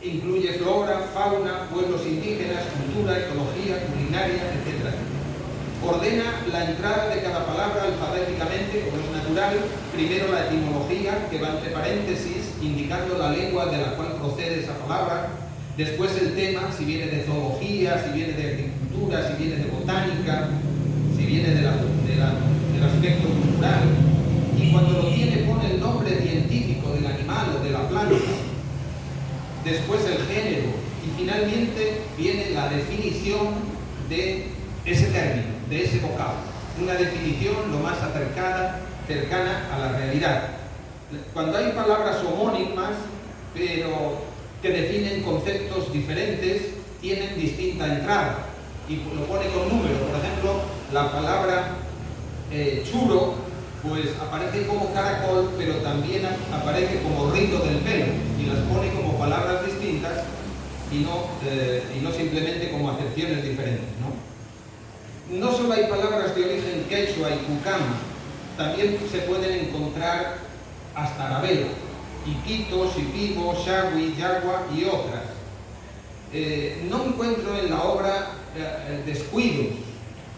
incluye flora, fauna, pueblos indígenas, cultura, ecología, culinaria, etc. Ordena la entrada de cada palabra alfabéticamente, como es natural, primero la etimología, que va entre paréntesis, indicando la lengua de la cual procede esa palabra, después el tema, si viene de zoología, si viene de agricultura, si viene de botánica, si viene del aspecto cultural, y cuando lo tiene pone el nombre científico del animal o de la planta, después el género, y finalmente viene la definición de ese término, de ese vocablo, una definición lo más cercana a la realidad. Cuando hay palabras homónimas, pero que definen conceptos diferentes, tienen distinta entrada, y lo pone con número. Por ejemplo, la palabra churo, pues aparece como caracol, pero también aparece como rizzo del pelo, y las pone como palabras distintas y no simplemente como acepciones diferentes, ¿no? No solo hay palabras de origen quechua y cucama, también se pueden encontrar hasta arabela, iquito, shipibo, shagui, yagua y otras. No encuentro en la obra descuidos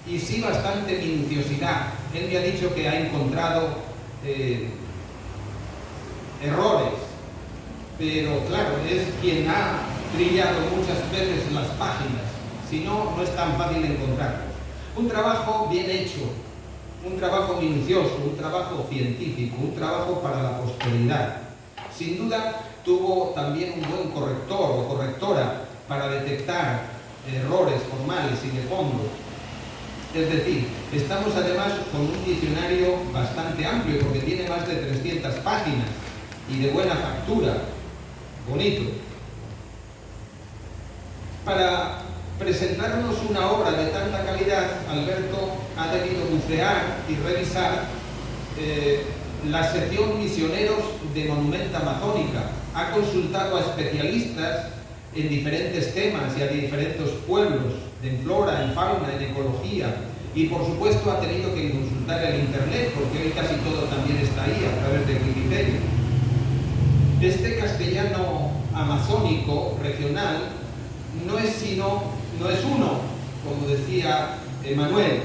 y sí bastante minuciosidad. Él me ha dicho que ha encontrado errores, pero claro, es quien ha trillado muchas veces las páginas, si no, no es tan fácil encontrarlos. Un trabajo bien hecho, un trabajo minucioso, un trabajo científico, un trabajo para la posteridad. Sin duda tuvo también un buen corrector o correctora para detectar errores formales y de fondo. Es decir, estamos además con un diccionario bastante amplio porque tiene más de 300 páginas y de buena factura, bonito. Para presentarnos una obra de tanta calidad, Alberto ha debido bucear y revisar la sección Misioneros de Monumenta Amazónica. Ha consultado a especialistas en diferentes temas y a diferentes pueblos, en flora, en fauna, en ecología, y por supuesto ha tenido que consultar el internet, porque hoy casi todo también está ahí a través de Wikipedia. Este castellano amazónico regional no es uno, como decía Manuel,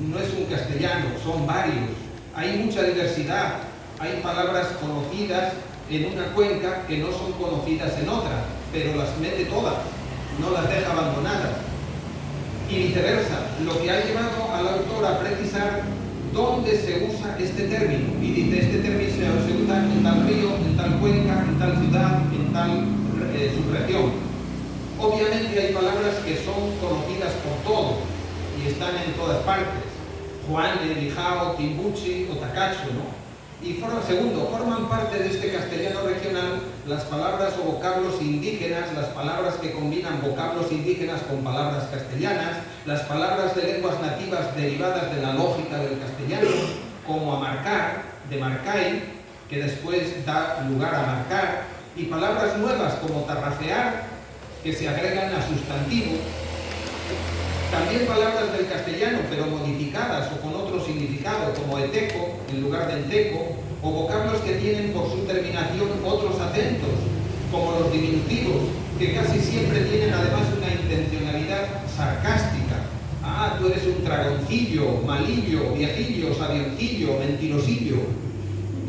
no es un castellano, son varios. Hay mucha diversidad, hay palabras conocidas en una cuenca que no son conocidas en otra, pero las mete todas, no las deja abandonadas. Y viceversa, lo que ha llevado al autor a precisar dónde se usa este término. Y dice, este término se usa en tal río, en tal cuenca, en tal ciudad, en tal subregión. Obviamente hay palabras que son conocidas por todos y están en todas partes. Juane, Lijao, Timbuchi o Tacacho, ¿no? Y forman parte de este castellano regional las palabras o vocablos indígenas, las palabras que combinan vocablos indígenas con palabras castellanas, las palabras de lenguas nativas derivadas de la lógica del castellano, como amarcar, de marcai, que después da lugar a marcar, y palabras nuevas como tarrafear, que se agregan a sustantivo. También palabras del castellano, pero modificadas o con otro significado, como eteco en lugar de enteco, o vocablos que tienen por su terminación otros acentos, como los diminutivos, que casi siempre tienen además una intencionalidad sarcástica. Ah, tú eres un dragoncillo, malillo, viejillo, sabioncillo, mentirosillo.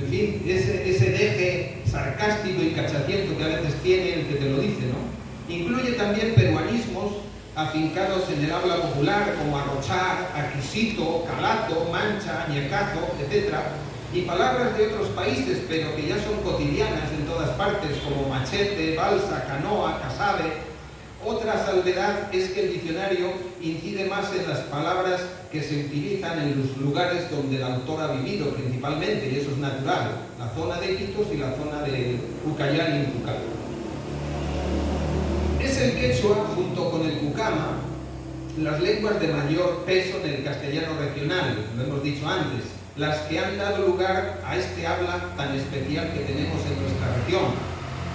En fin, ese deje sarcástico y cachaciento que a veces tiene el que te lo dice, ¿no? Incluye también peruanismos afincados en el habla popular, como arrochar, aquisito, calato, mancha, ñecazo, etc. Y palabras de otros países, pero que ya son cotidianas en todas partes, como machete, balsa, canoa, casabe. Otra salvedad es que el diccionario incide más en las palabras que se utilizan en los lugares donde el autor ha vivido principalmente, y eso es natural, la zona de Iquitos y la zona de Ucayali y Pucallpa. Es el quechua, junto con el cucama, las lenguas de mayor peso en el castellano regional, lo hemos dicho antes, las que han dado lugar a este habla tan especial que tenemos en nuestra región.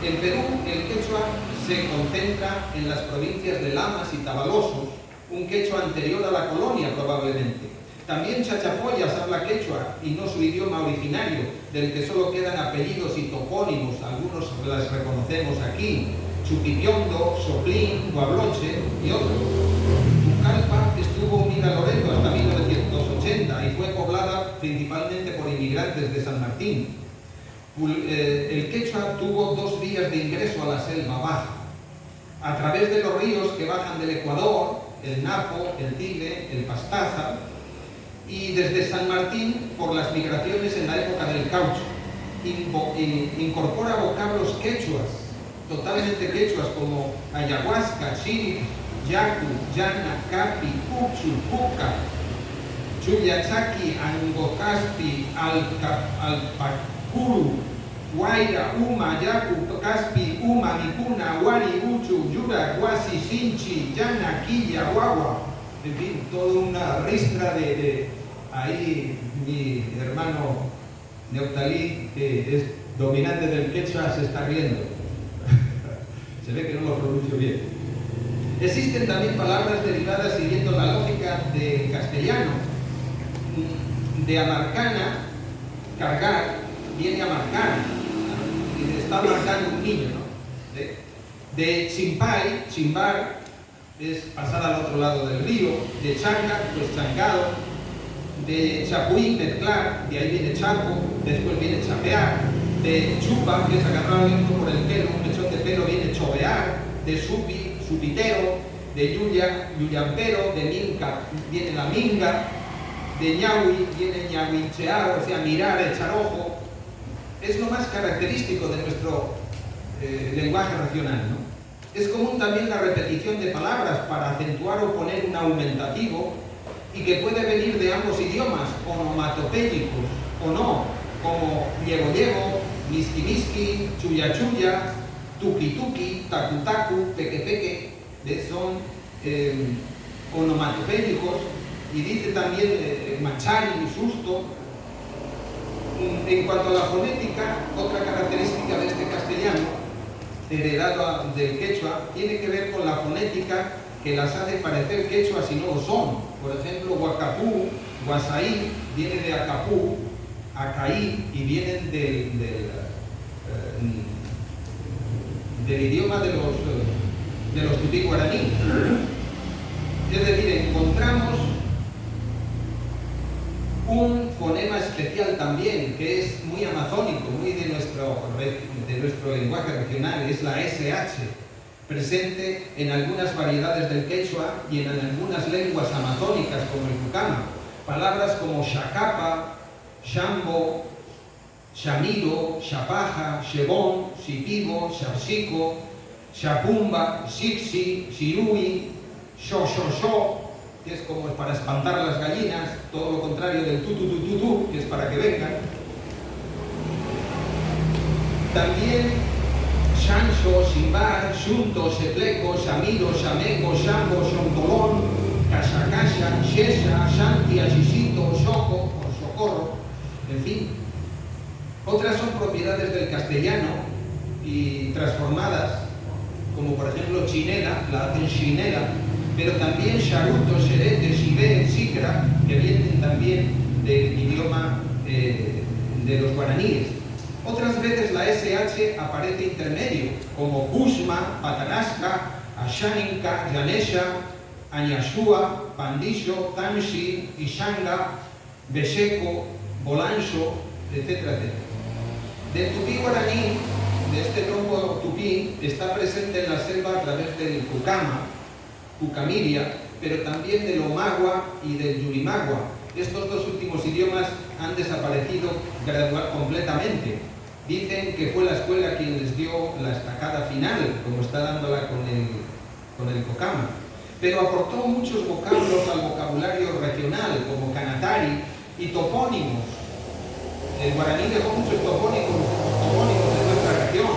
En Perú, el quechua se concentra en las provincias de Lamas y Tabalosos, un quechua anterior a la colonia probablemente. También Chachapoyas habla quechua y no su idioma originario, del que solo quedan apellidos y topónimos, algunos las reconocemos aquí: Chupipiondo, Soplín, Guabloche y otros. Pucallpa estuvo unida a Loreto hasta 1980 y fue poblada principalmente por inmigrantes de San Martín. El quechua tuvo 2 vías de ingreso a la selva baja, a través de los ríos que bajan del Ecuador, el Napo, el Tigre, el Pastaza, y desde San Martín por las migraciones en la época del caucho. Incorpora vocablos quechuas, totalmente quechuas, como ayahuasca, chiri, yacu, llana, capi, cuchu, puca, chuyachaki, angocaspi, alpacuru, guaira, uma, yacu, caspi, uma, mipuna, wari, uchu, yura, guasi, sinchi, llana, quilla, guagua. En fin, toda una ristra de ahí mi hermano Neoptalí, que es dominante del quechua, se está riendo. Se ve que no lo pronuncio bien. Existen también palabras derivadas siguiendo la lógica del castellano. De amarcana, cargar, viene a marcar, y está marcando un niño, ¿no? De chimpay, chimbar, es pasar al otro lado del río. De changa, pues changado. De chapuín, mezclar, de ahí viene chapo, después viene chapear. De chupa, que es agarrar a alguien por el pelo, un mechón de pelo, viene chovear. De supi, supitero. De yuya, yuyampero. De minca, viene la minga. De ñahui, viene ñahuinchear, o sea, mirar, echar ojo. Es lo más característico de nuestro lenguaje regional, ¿no? Es común también la repetición de palabras para acentuar o poner un aumentativo, y que puede venir de ambos idiomas, onomatopéyicos o no, como llevo, miski, chuya, tuki, tacu, peque, son onomatopéyicos. Y dice también machari, susto. En cuanto a la fonética, otra característica de este castellano heredado del quechua tiene que ver con la fonética que las hace parecer quechua si no lo son. Por ejemplo, huacapú, guasaí, viene de acapú, acaí, y vienen del idioma de los tupí guaraní. Es decir, encontramos un fonema especial también, que es muy amazónico, muy de nuestro lenguaje regional, es la SH, presente en algunas variedades del quechua y en algunas lenguas amazónicas como el pucama. Palabras como xacapa, xambo, xamiro, xapaja, xebón, xipibo, xapsico, xapumba, xixi, xirui, xo, que es como para espantar a las gallinas, todo lo contrario del tu, que es para que vengan. También xanxo, ximbar, xunto, xepleco, xamiro, xameco, xambo, xontolón, caxa, xexa, xanti, axisito, xoco o socorro, en fin. Otras son propiedades del castellano y transformadas, como por ejemplo chinela, la hacen chinela, pero también charuto, xerete, xibé, xicra, que vienen también del idioma de los guaraníes. Otras veces la SH aparece intermedio, como Kusma, Patanasca, Ashaninka, Yanesha, Añashua, Pandillo, Tanshi, Ishanga, Beseco, Bolancho, etcétera. Del tupí guaraní, de este tronco tupí, está presente en la selva a través del pucama, pucamiria, pero también del omagua y del yurimagua. Estos dos últimos idiomas han desaparecido completamente. Dicen que fue la escuela quien les dio la estacada final, como está dándola con el pucama. Pero aportó muchos vocablos al vocabulario regional, como canatari y topónimos. El guaraní dejó muchos topónimos de nuestra región.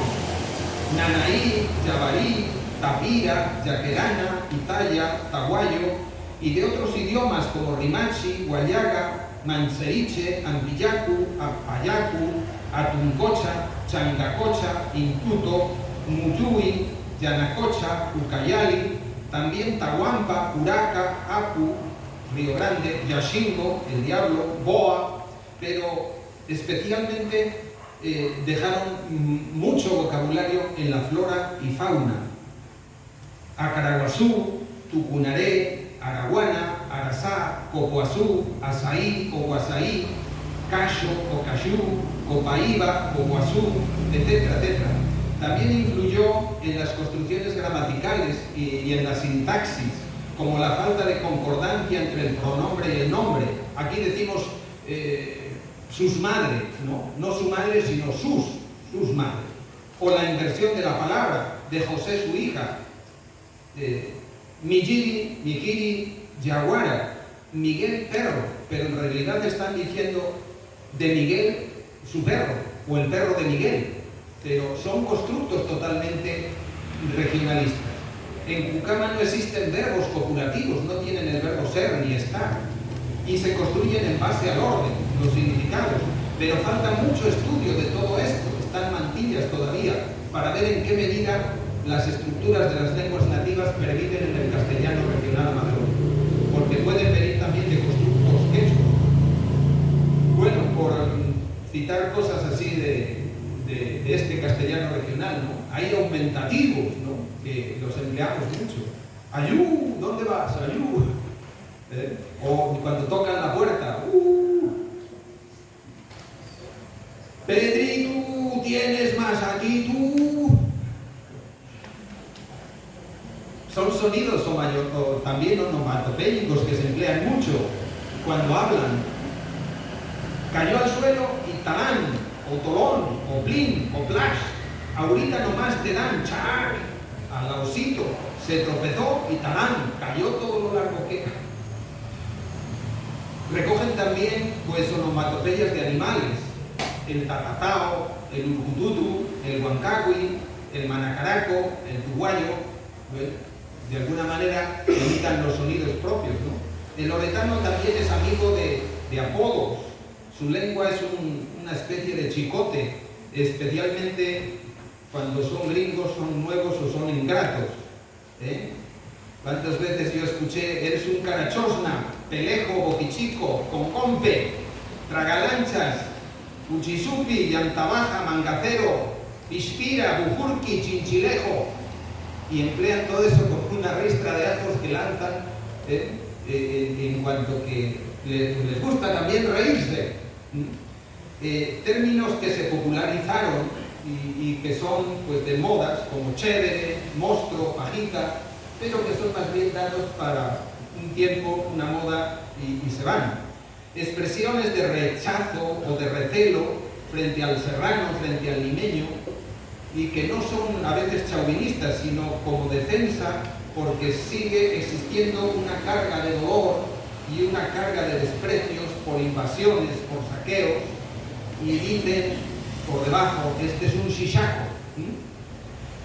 Nanaí, Yabarí, tapira, yaquerana, itaya, taguayo, y de otros idiomas como rimachi, guayaga, manseriche, ampillacu, apayacu, atuncocha, changacocha, intuto, muyui, yanacocha, ucayali, también tahuampa, uraca, apu, Río Grande, yashingo, el diablo, boa, pero especialmente dejaron mucho vocabulario en la flora y fauna. Acaraguazú, tucunaré, araguana, arasá, copoazú, azaí o guasaí, cacho o cachú, copaíba, copoazú, etcétera, etcétera. También influyó en las construcciones gramaticales y en la sintaxis, como la falta de concordancia entre el pronombre y el nombre. Aquí decimos sus madres, no su madre, sino sus madres. O la inversión de la palabra, de José su hija. Mijiri, Mijiri, Yaguara, Miguel perro, pero en realidad están diciendo de Miguel su perro, o el perro de Miguel, pero son constructos totalmente regionalistas. En Cucama no existen verbos copulativos, no tienen el verbo ser ni estar, y se construyen en base al orden, los significados, pero falta mucho estudio de todo esto, están mantillas todavía, para ver en qué medida las estructuras de las lenguas nativas permiten en el castellano regional amazónico, porque pueden venir también de constructos quechua. Bueno, por citar cosas así de este castellano regional, ¿no? Hay aumentativos, ¿no?, que los empleamos mucho. Ayú, ¿dónde vas? Ayú. O cuando tocan la puerta, Pedrito, ¿tienes más aquí tú? Son sonidos o también onomatopéyicos que se emplean mucho cuando hablan. Cayó al suelo y talán, o tolón, o plin, o plash. Ahorita nomás te dan chac al osito, se tropezó y talán, cayó todo lo largo que. Recogen también pues onomatopeyas de animales, el tatatao, el urcututu, el huancagui, el manacaraco, el tuguayo, de alguna manera imitan los sonidos propios, ¿no? El oretano también es amigo de apodos. Su lengua es una especie de chicote, especialmente cuando son gringos, son nuevos o son ingratos. ¿Cuántas veces yo escuché, eres un carachosna, pelejo, boquichico, concompe, tragalanchas, uchisupi, llantabaja, mangacero, pispira, bujurqui, chinchilejo, y emplean todo eso con una ristra de ajos que lanzan en cuanto que les gusta también reírse. Términos que se popularizaron y que son pues de modas, como chévere, monstruo, pajita, pero que son más bien dados para un tiempo, una moda y se van. Expresiones de rechazo o de recelo frente al serrano, frente al limeño, y que no son a veces chauvinistas, sino como defensa, porque sigue existiendo una carga de dolor y una carga de desprecios por invasiones, por saqueos, y dicen por debajo, este es un shishaco.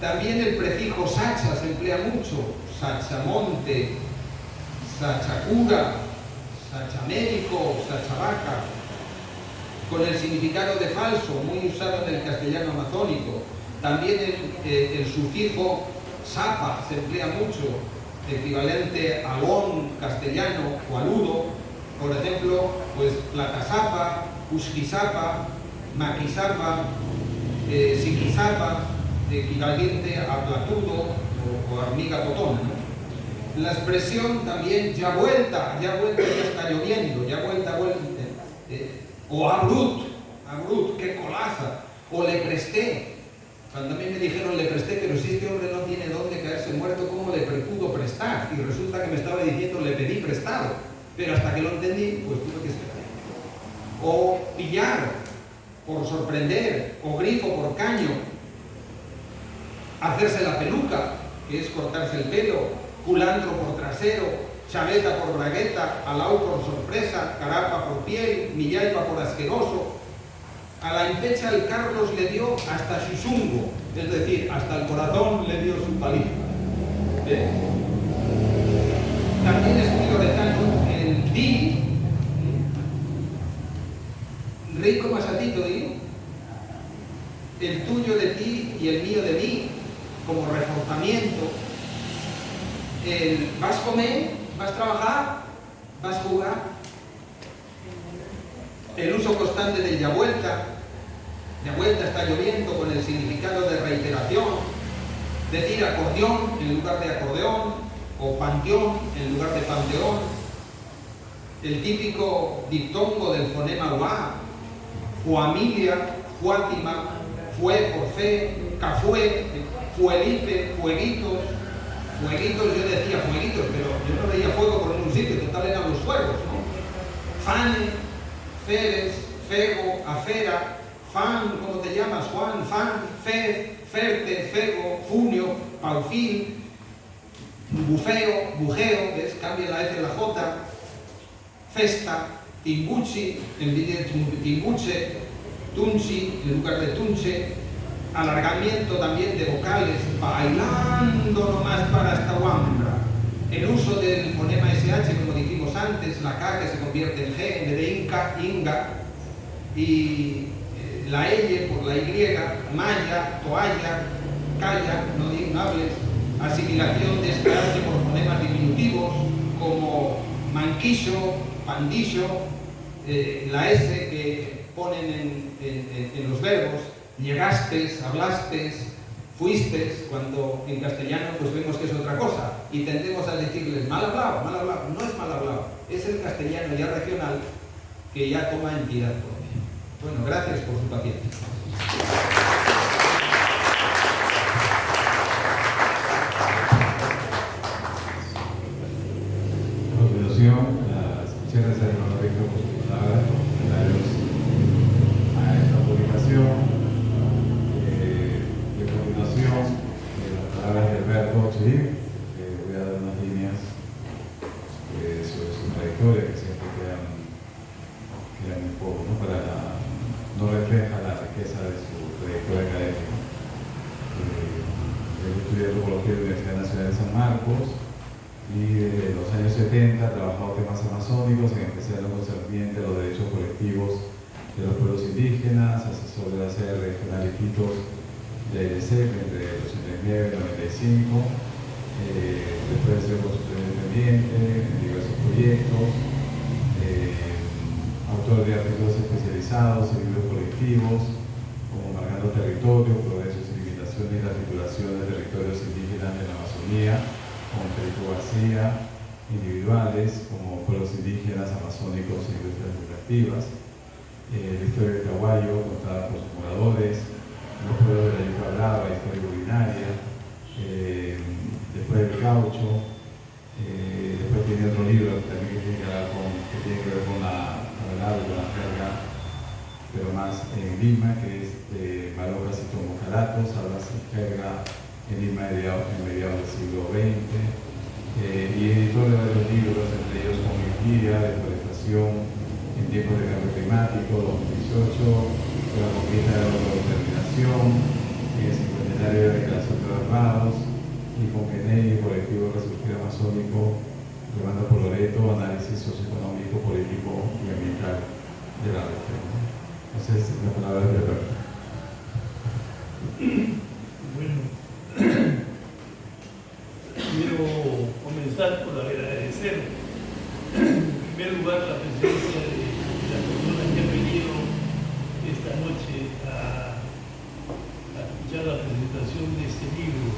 También el prefijo sacha se emplea mucho, sachamonte, sachacura, sachamédico, sachavaca, con el significado de falso, muy usado en el castellano amazónico. También el sufijo sapa se emplea mucho, equivalente a lón castellano o aludo. Por ejemplo, pues platasapa, usquisapa, maquisapa, siquisapa, equivalente a platudo o hormiga totona, ¿no? La expresión también ya vuelta, ya está lloviendo, ya vuelta, o abrut, qué colaza, o le presté. Cuando a mí me dijeron le presté, pero si este hombre no tiene dónde caerse muerto, ¿cómo le pudo prestar? Y resulta que me estaba diciendo le pedí prestado, pero hasta que lo entendí, pues tuve que esperar. O pillar, por sorprender, o grifo por caño, hacerse la peluca, que es cortarse el pelo, culantro por trasero, chaveta por bragueta, alau por sorpresa, carapa por piel, millaipa por asqueroso. A la impecha el Carlos le dio hasta Xuxungo, es decir, hasta el corazón le dio su paliza. ¿Ves? También es muy loretano el di, rico masatito di, el tuyo de ti y el mío de mí, como reforzamiento. El vas a comer, vas a trabajar, vas a jugar. El uso constante del ya vuelta está lloviendo, con el significado de reiteración. Decir acordeón en lugar de acordeón, o panteón en lugar de panteón. El típico diptongo del fonema UA, Juamilia, Juátima, fue por fe, cafue, fuelite, fueguitos. Fueguitos, yo decía fueguitos, pero yo no veía fuego por ningún sitio, total eran los fuegos, ¿no? Fane, Feres, Fego, Afera, Fan, ¿cómo te llamas? Juan, Fan, Fez, Ferte, Fego, Funio, Paufil, Bufeo, Bujeo, ¿ves? Cambia la F en la J, Festa, Timbuchi, en vez de Timbuche, Tunchi, en lugar de Tunche, alargamiento también de vocales, bailando nomás para esta guambra. El uso del fonema SH, como dijimos antes, la K que se convierte en G, en vez de Inca, Inga, y la L por la Y, Maya, Toalla, Calla, no hables, asimilación de esta H por fonemas diminutivos, como manquillo, pandillo, la S que ponen en los verbos, llegastes, hablastes, fuistes, cuando en castellano pues vemos que es otra cosa y tendemos a decirles mal hablado, no es mal hablado, es el castellano ya regional que ya toma entidad propia. Bueno, gracias por su paciencia.
A continuación, las instrucciones del hermano Víctor por su palabra, comentarios a esta publicación. De continuación, las palabras de Alberto Chirif, voy a dar unas líneas sobre su trayectoria que siempre quedan un poco, ¿no? No refleja la riqueza de su trayectoria académica. Él estudió antropología en la Universidad Nacional de San Marcos y desde los años 70 ha trabajado temas amazónicos, en especial lo concerniente a los derechos colectivos de los pueblos indígenas, asesor de la sede regional Iquitos de ADC entre el 89 y el 95, después de ser consultor independiente en diversos proyectos, autor de artículos especializados en libros colectivos, como Marcando Territorio, Progresos y Limitaciones y la Articulación de Territorios Indígenas de la Amazonía, con Federico García, individuales, como Pueblos Indígenas, Amazónicos e Industrias Lucrativas, la historia del caballo, contada por sus moradores, los pueblos de la yuca brava, historia culinaria, después del caucho, después tiene otro libro que también tiene que ver con la y con la jerga, pero más en Lima, que es de Malocas y Tomocalatos, habla sin jerga en Lima en mediados del siglo XX, y editor de varios libros, entre ellos con Guía, Deforestación en tiempos de cambio climático, 2018, la conquista de la autodeterminación, en el cincuentenario de la Declaración de los Rados, y con Genei, colectivo Resurgir Amazónico, Levando por Loreto, análisis socioeconómico, político y ambiental de la región. Entonces, la palabra es de Alberto.
Bueno, quiero comenzar por agradecer en primer lugar la presencia de las personas que han venido esta noche a escuchar la presentación de este libro.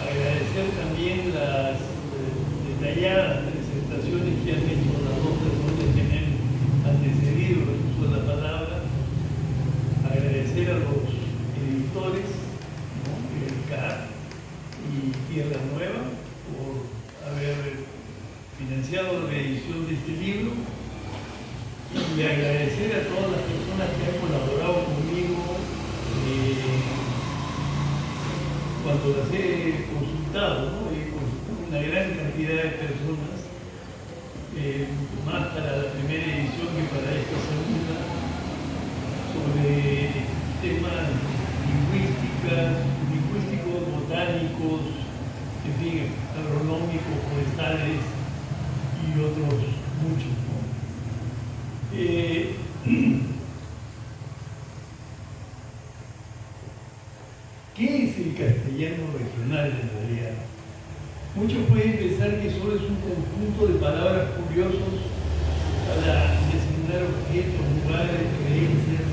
Agradecer también las detalladas presentaciones que han hecho las dos personas que me han antecedido el uso de la palabra. Agradecer a los editores, ¿no? El CAR y Tierra Nueva, por haber financiado la reedición de este libro, y agradecer a todas las personas que han colaborado conmigo cuando las he consultado, ¿no? He consultado una gran cantidad de personas, más para la primera edición que para esta segunda, sobre temas lingüísticos, botánicos, en fin, padres y otros muchos, ¿no? ¿Qué es el castellano regional en realidad? Muchos pueden pensar que solo es un conjunto de palabras curiosos para designar objetos, lugares, creencias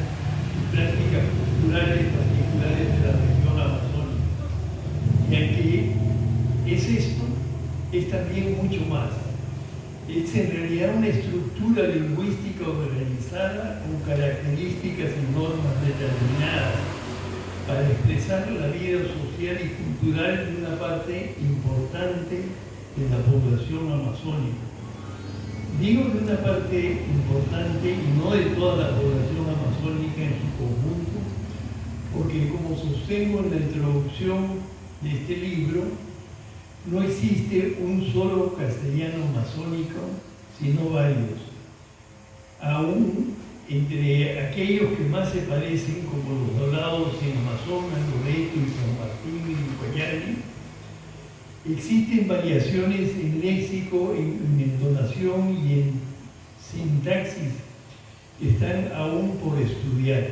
y prácticas culturales particulares de la región amazónica. Y aunque es esto, es también mucho más. Es en realidad una estructura lingüística organizada con características y normas determinadas para expresar la vida social y cultural de una parte importante de la población amazónica. Digo de una parte importante y no de toda la población amazónica en su conjunto, porque como sostengo en la introducción de este libro, no existe un solo castellano amazónico, sino varios. Aún entre aquellos que más se parecen, como los hablados en Amazonas, Loreto y San Martín y Ucayali, existen variaciones en léxico, en entonación y en sintaxis que están aún por estudiar.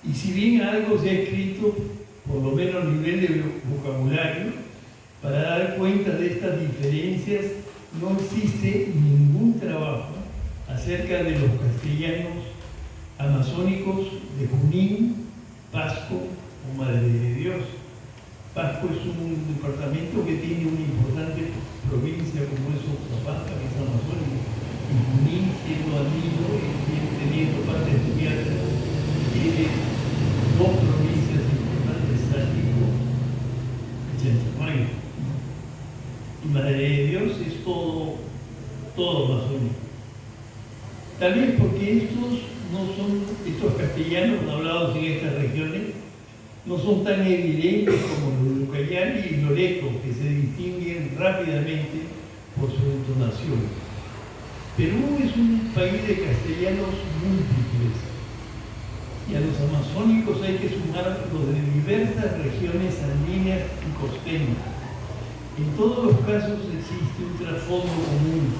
Y si bien algo se ha escrito, por lo menos a nivel de vocabulario, para dar cuenta de estas diferencias, no existe ningún trabajo acerca de los castellanos amazónicos de Junín, Pasco o Madre de Dios. Pasco es un departamento que tiene una importante provincia como es Oaxaca, que es amazónica, y Junín, siendo andino y teniendo parte estudiante, tiene dos provincias importantes, Sático y Chanchamayo. Y Madre de Dios es todo amazónico. Tal vez porque estos castellanos hablados en estas regiones no son tan evidentes como los de Ucayali y Loreto, que se distinguen rápidamente por su entonación. Perú es un país de castellanos múltiples, y a los amazónicos hay que sumar los de diversas regiones andinas y costeñas. En todos los casos existe un trasfondo común,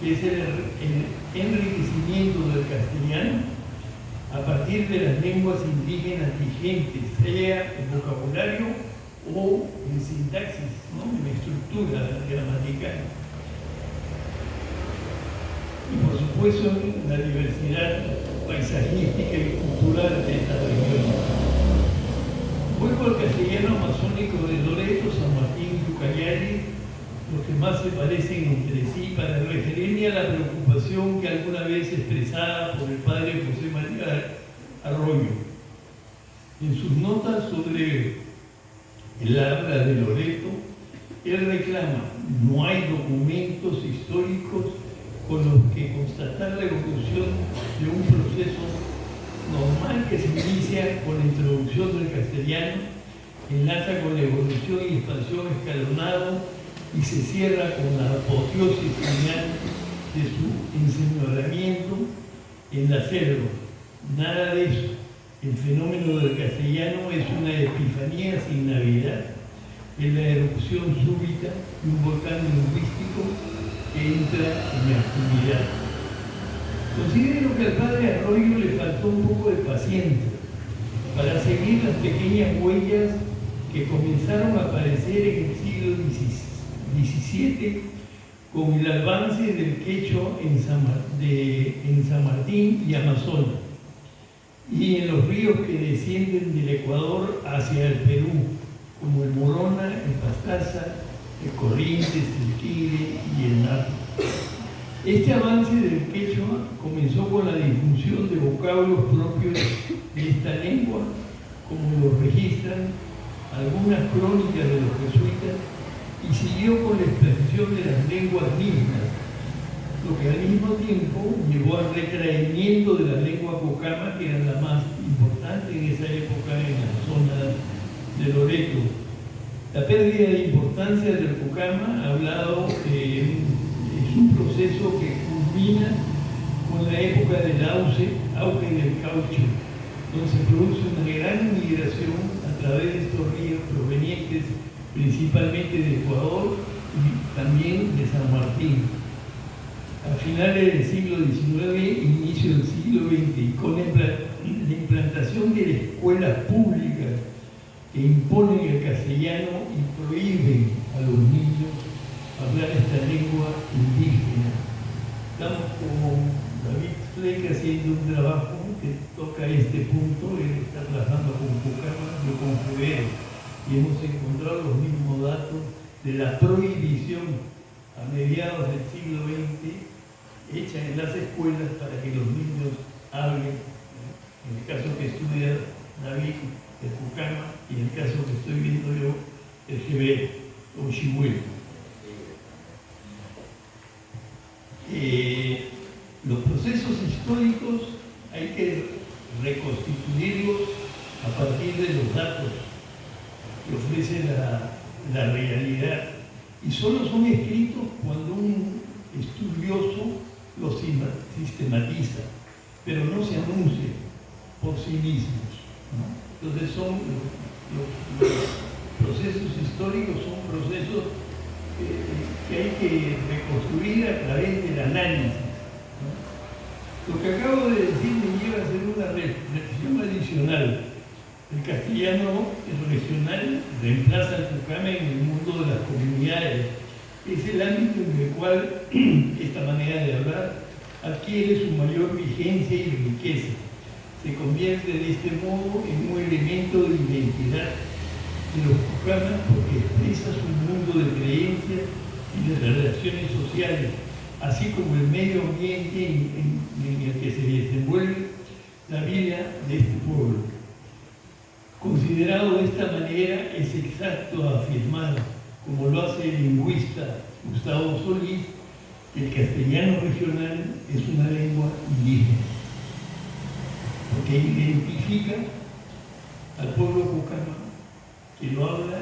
que es el enriquecimiento del castellano a partir de las lenguas indígenas vigentes, sea en vocabulario o en sintaxis, ¿no? En estructura gramatical. Y por supuesto en la diversidad paisajística y cultural de esta región. Vuelvo al castellano amazónico de Loreto, San Martín y Ucayali, los que más se parecen entre sí, para referirme a la preocupación que alguna vez expresada por el padre José María Arroyo. En sus notas sobre el habla de Loreto, él reclama: no hay documentos históricos con los que constatar la evolución de un proceso normal que se inicia con la introducción del castellano, enlaza con la evolución y expansión escalonado y se cierra con la apoteosis final de su enseñoramiento en la selva. Nada de eso. El fenómeno del castellano es una epifanía sin Navidad, es la erupción súbita de un volcán lingüístico que entra en actividad. Considero que al padre Arroyo le faltó un poco de paciencia para seguir las pequeñas huellas que comenzaron a aparecer en el siglo XVII con el avance del quechua en San Martín y Amazonas, y en los ríos que descienden del Ecuador hacia el Perú, como el Morona, el Pastaza, el Corrientes, el Tigre y el Napo. Este avance del quechua comenzó con la difusión de vocablos propios de esta lengua, como lo registran algunas crónicas de los jesuitas, y siguió con la expresión de las lenguas mismas, lo que al mismo tiempo llevó al retraimiento de la lengua cocama, que era la más importante en esa época en la zona de Loreto. La pérdida de importancia del cocama, hablado, es un proceso que culmina con la época del auge del caucho, donde se produce una gran migración a través de estos ríos provenientes principalmente de Ecuador y también de San Martín. A finales del siglo XIX, inicio del siglo XX, y con la implantación de las escuelas públicas que imponen el castellano y prohíben a los niños hablar esta lengua indígena. Estamos con David Fleck haciendo un trabajo que toca este punto. Él está trabajando con Pucama, yo con Jubero, y hemos encontrado los mismos datos de la prohibición a mediados del siglo XX hecha en las escuelas para que los niños hablen. En el caso que estudia David, el Pucama, y en el caso que estoy viendo yo, el Jebel o Shibuel. Los procesos históricos hay que reconstituirlos a partir de los datos que ofrece la realidad, y solo son escritos cuando un estudioso los sistematiza, pero no se anuncia por sí mismos, ¿no? Entonces los procesos históricos son procesos que hay que reconstruir a través del análisis, ¿no? Lo que acabo de decir me lleva a hacer una reflexión adicional. El castellano regional reemplaza al Pucama en el mundo de las comunidades. Es el ámbito en el cual esta manera de hablar adquiere su mayor vigencia y riqueza. Se convierte de este modo en un elemento de identidad de los Pucamas porque expresa su mundo de creencias y de relaciones sociales, así como el medio ambiente en el que se desenvuelve la vida de este pueblo. Considerado de esta manera, es exacto afirmar, como lo hace el lingüista Gustavo Solís, que el castellano regional es una lengua indígena, porque identifica al pueblo Pucama, que lo habla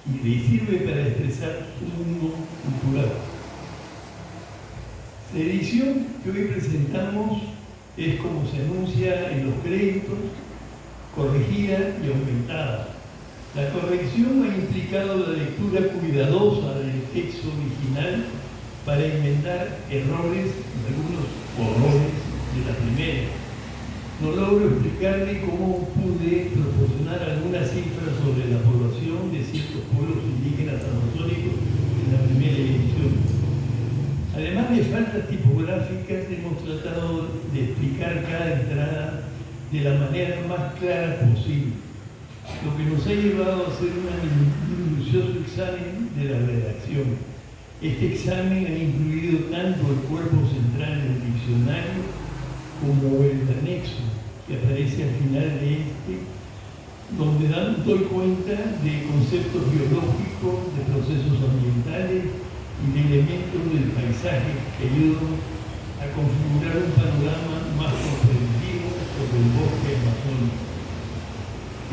y le sirve para expresar su mundo cultural. La edición que hoy presentamos es, como se anuncia en los créditos, corregida y aumentada. La corrección ha implicado la lectura cuidadosa del texto original para enmendar errores y algunos horrores de la primera. No logro explicarle cómo pude proporcionar algunas cifras sobre la población de ciertos pueblos indígenas amazónicos en la primera edición. Además de faltas tipográficas, hemos tratado de explicar cada entrada de la manera más clara posible, lo que nos ha llevado a hacer un minucioso examen de la redacción. Este examen ha incluido tanto el cuerpo central del diccionario como el anexo que aparece al final de este, donde doy cuenta de conceptos biológicos, de procesos ambientales y de elementos del paisaje que ayudan a configurar un panorama más comprensivo sobre el bosque amazónico.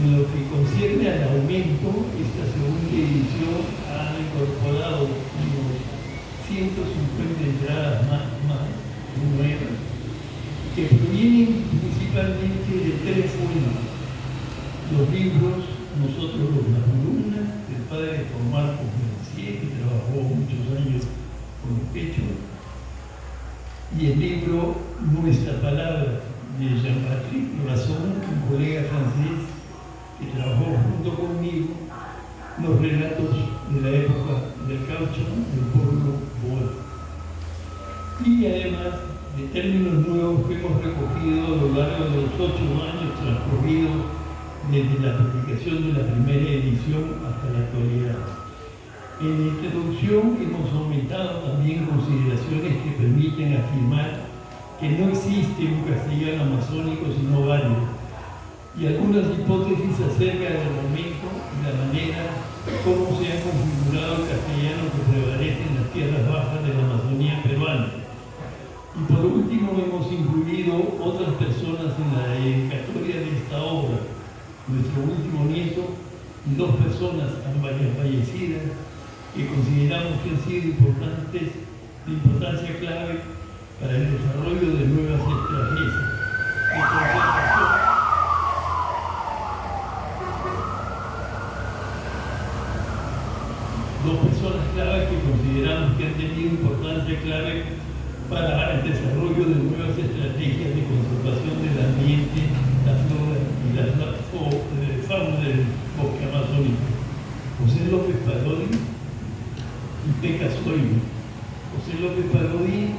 En lo que concierne al aumento, esta segunda edición ha incorporado unos 150 entradas más nuevas, que provienen principalmente de tres fuentes: los libros Nosotros los Mapuluna, del padre Juan Marcos Mercier, que trabajó muchos años con el pecho, y el libro Nuestra Palabra, de Jean-Patrick Razon, un colega francés que trabajó junto conmigo los relatos de la época del caucho del pueblo Boer. Y además de términos nuevos que hemos recogido a lo largo de los 8 años transcurridos desde la publicación de la primera edición hasta la actualidad. En la introducción hemos aumentado también consideraciones que permiten afirmar que no existe un castellano amazónico sino varios, y algunas hipótesis acerca del momento y la manera como se ha configurado el castellano que prevalece en las tierras bajas de la Amazonía peruana. Y por último hemos incluido otras personas en la dedicatoria de esta obra: nuestro último nieto y 2 personas, ambas fallecidas, que consideramos que han sido de importancia clave para el desarrollo de nuevas estrategias de conservación. consideramos que han tenido importancia clave para el desarrollo de nuevas estrategias de conservación del ambiente, la flora y la fauna del bosque amazónico. José López Parodi y Peca Zoido. José López Parodi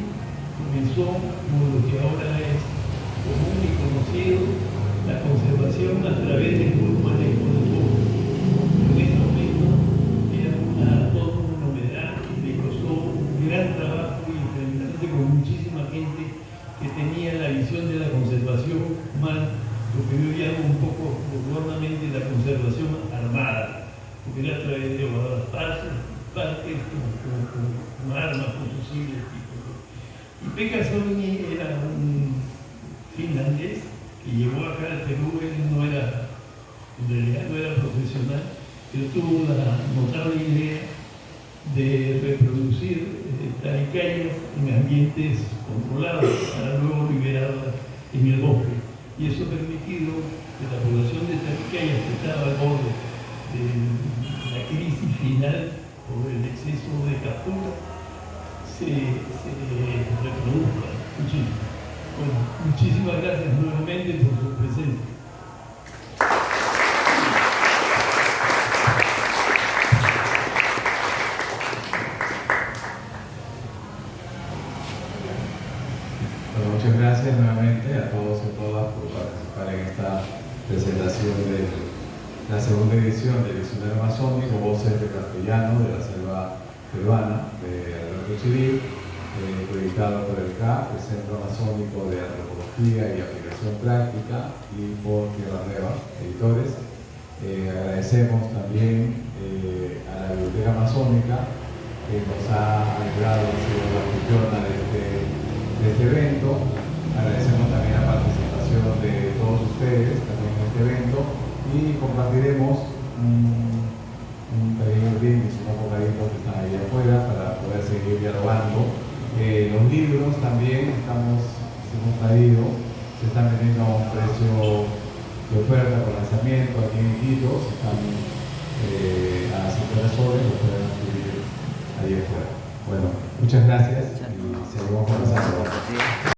comenzó como lo que ahora es común y conocido, la conservación a través del grupo de bosque. En ese momento era toda una novedad y le costó un gran trabajo y enfrentarse con muchísima gente que tenía la visión de la conservación mal, lo que yo llamo un poco vulgarmente la conservación armada, porque era a través de parques con armas, con fusiles. Y Pekka Soini era un finlandés que llegó acá al Perú. Él no era, en realidad no era profesional, pero tuvo la notable idea de reproducir taicayas en ambientes controlados para luego liberarlas en el bosque. Y eso ha permitido que la población de taicayas, que estaba al borde de la crisis final por el exceso de captura, se reproduzca muchísimo. Bueno, muchísimas gracias nuevamente por su presencia.
Bueno, muchas gracias nuevamente a todos y a todas por participar en esta presentación de la segunda edición del Diccionario Amazónico, Voces de Castellano de la Selva Peruana, de Alberto Chiril, editado por el CAP, el Centro Amazónico de Antropología y Aplicación Práctica, y por Tierra Nueva, editores. Agradecemos también a la Biblioteca Amazónica, que nos ha ayudado a ser la anfitriona de este evento. Agradecemos también la participación de todos ustedes también en este evento, y compartiremos un pequeño brindis, unos bocaditos que están ahí afuera para poder seguir dialogando. Los libros también hemos traído, se están vendiendo a un precio de oferta por lanzamiento aquí en Iquitos, están a 50 soles, los pueden adquirir ahí afuera. Bueno, muchas gracias y seguimos conversando.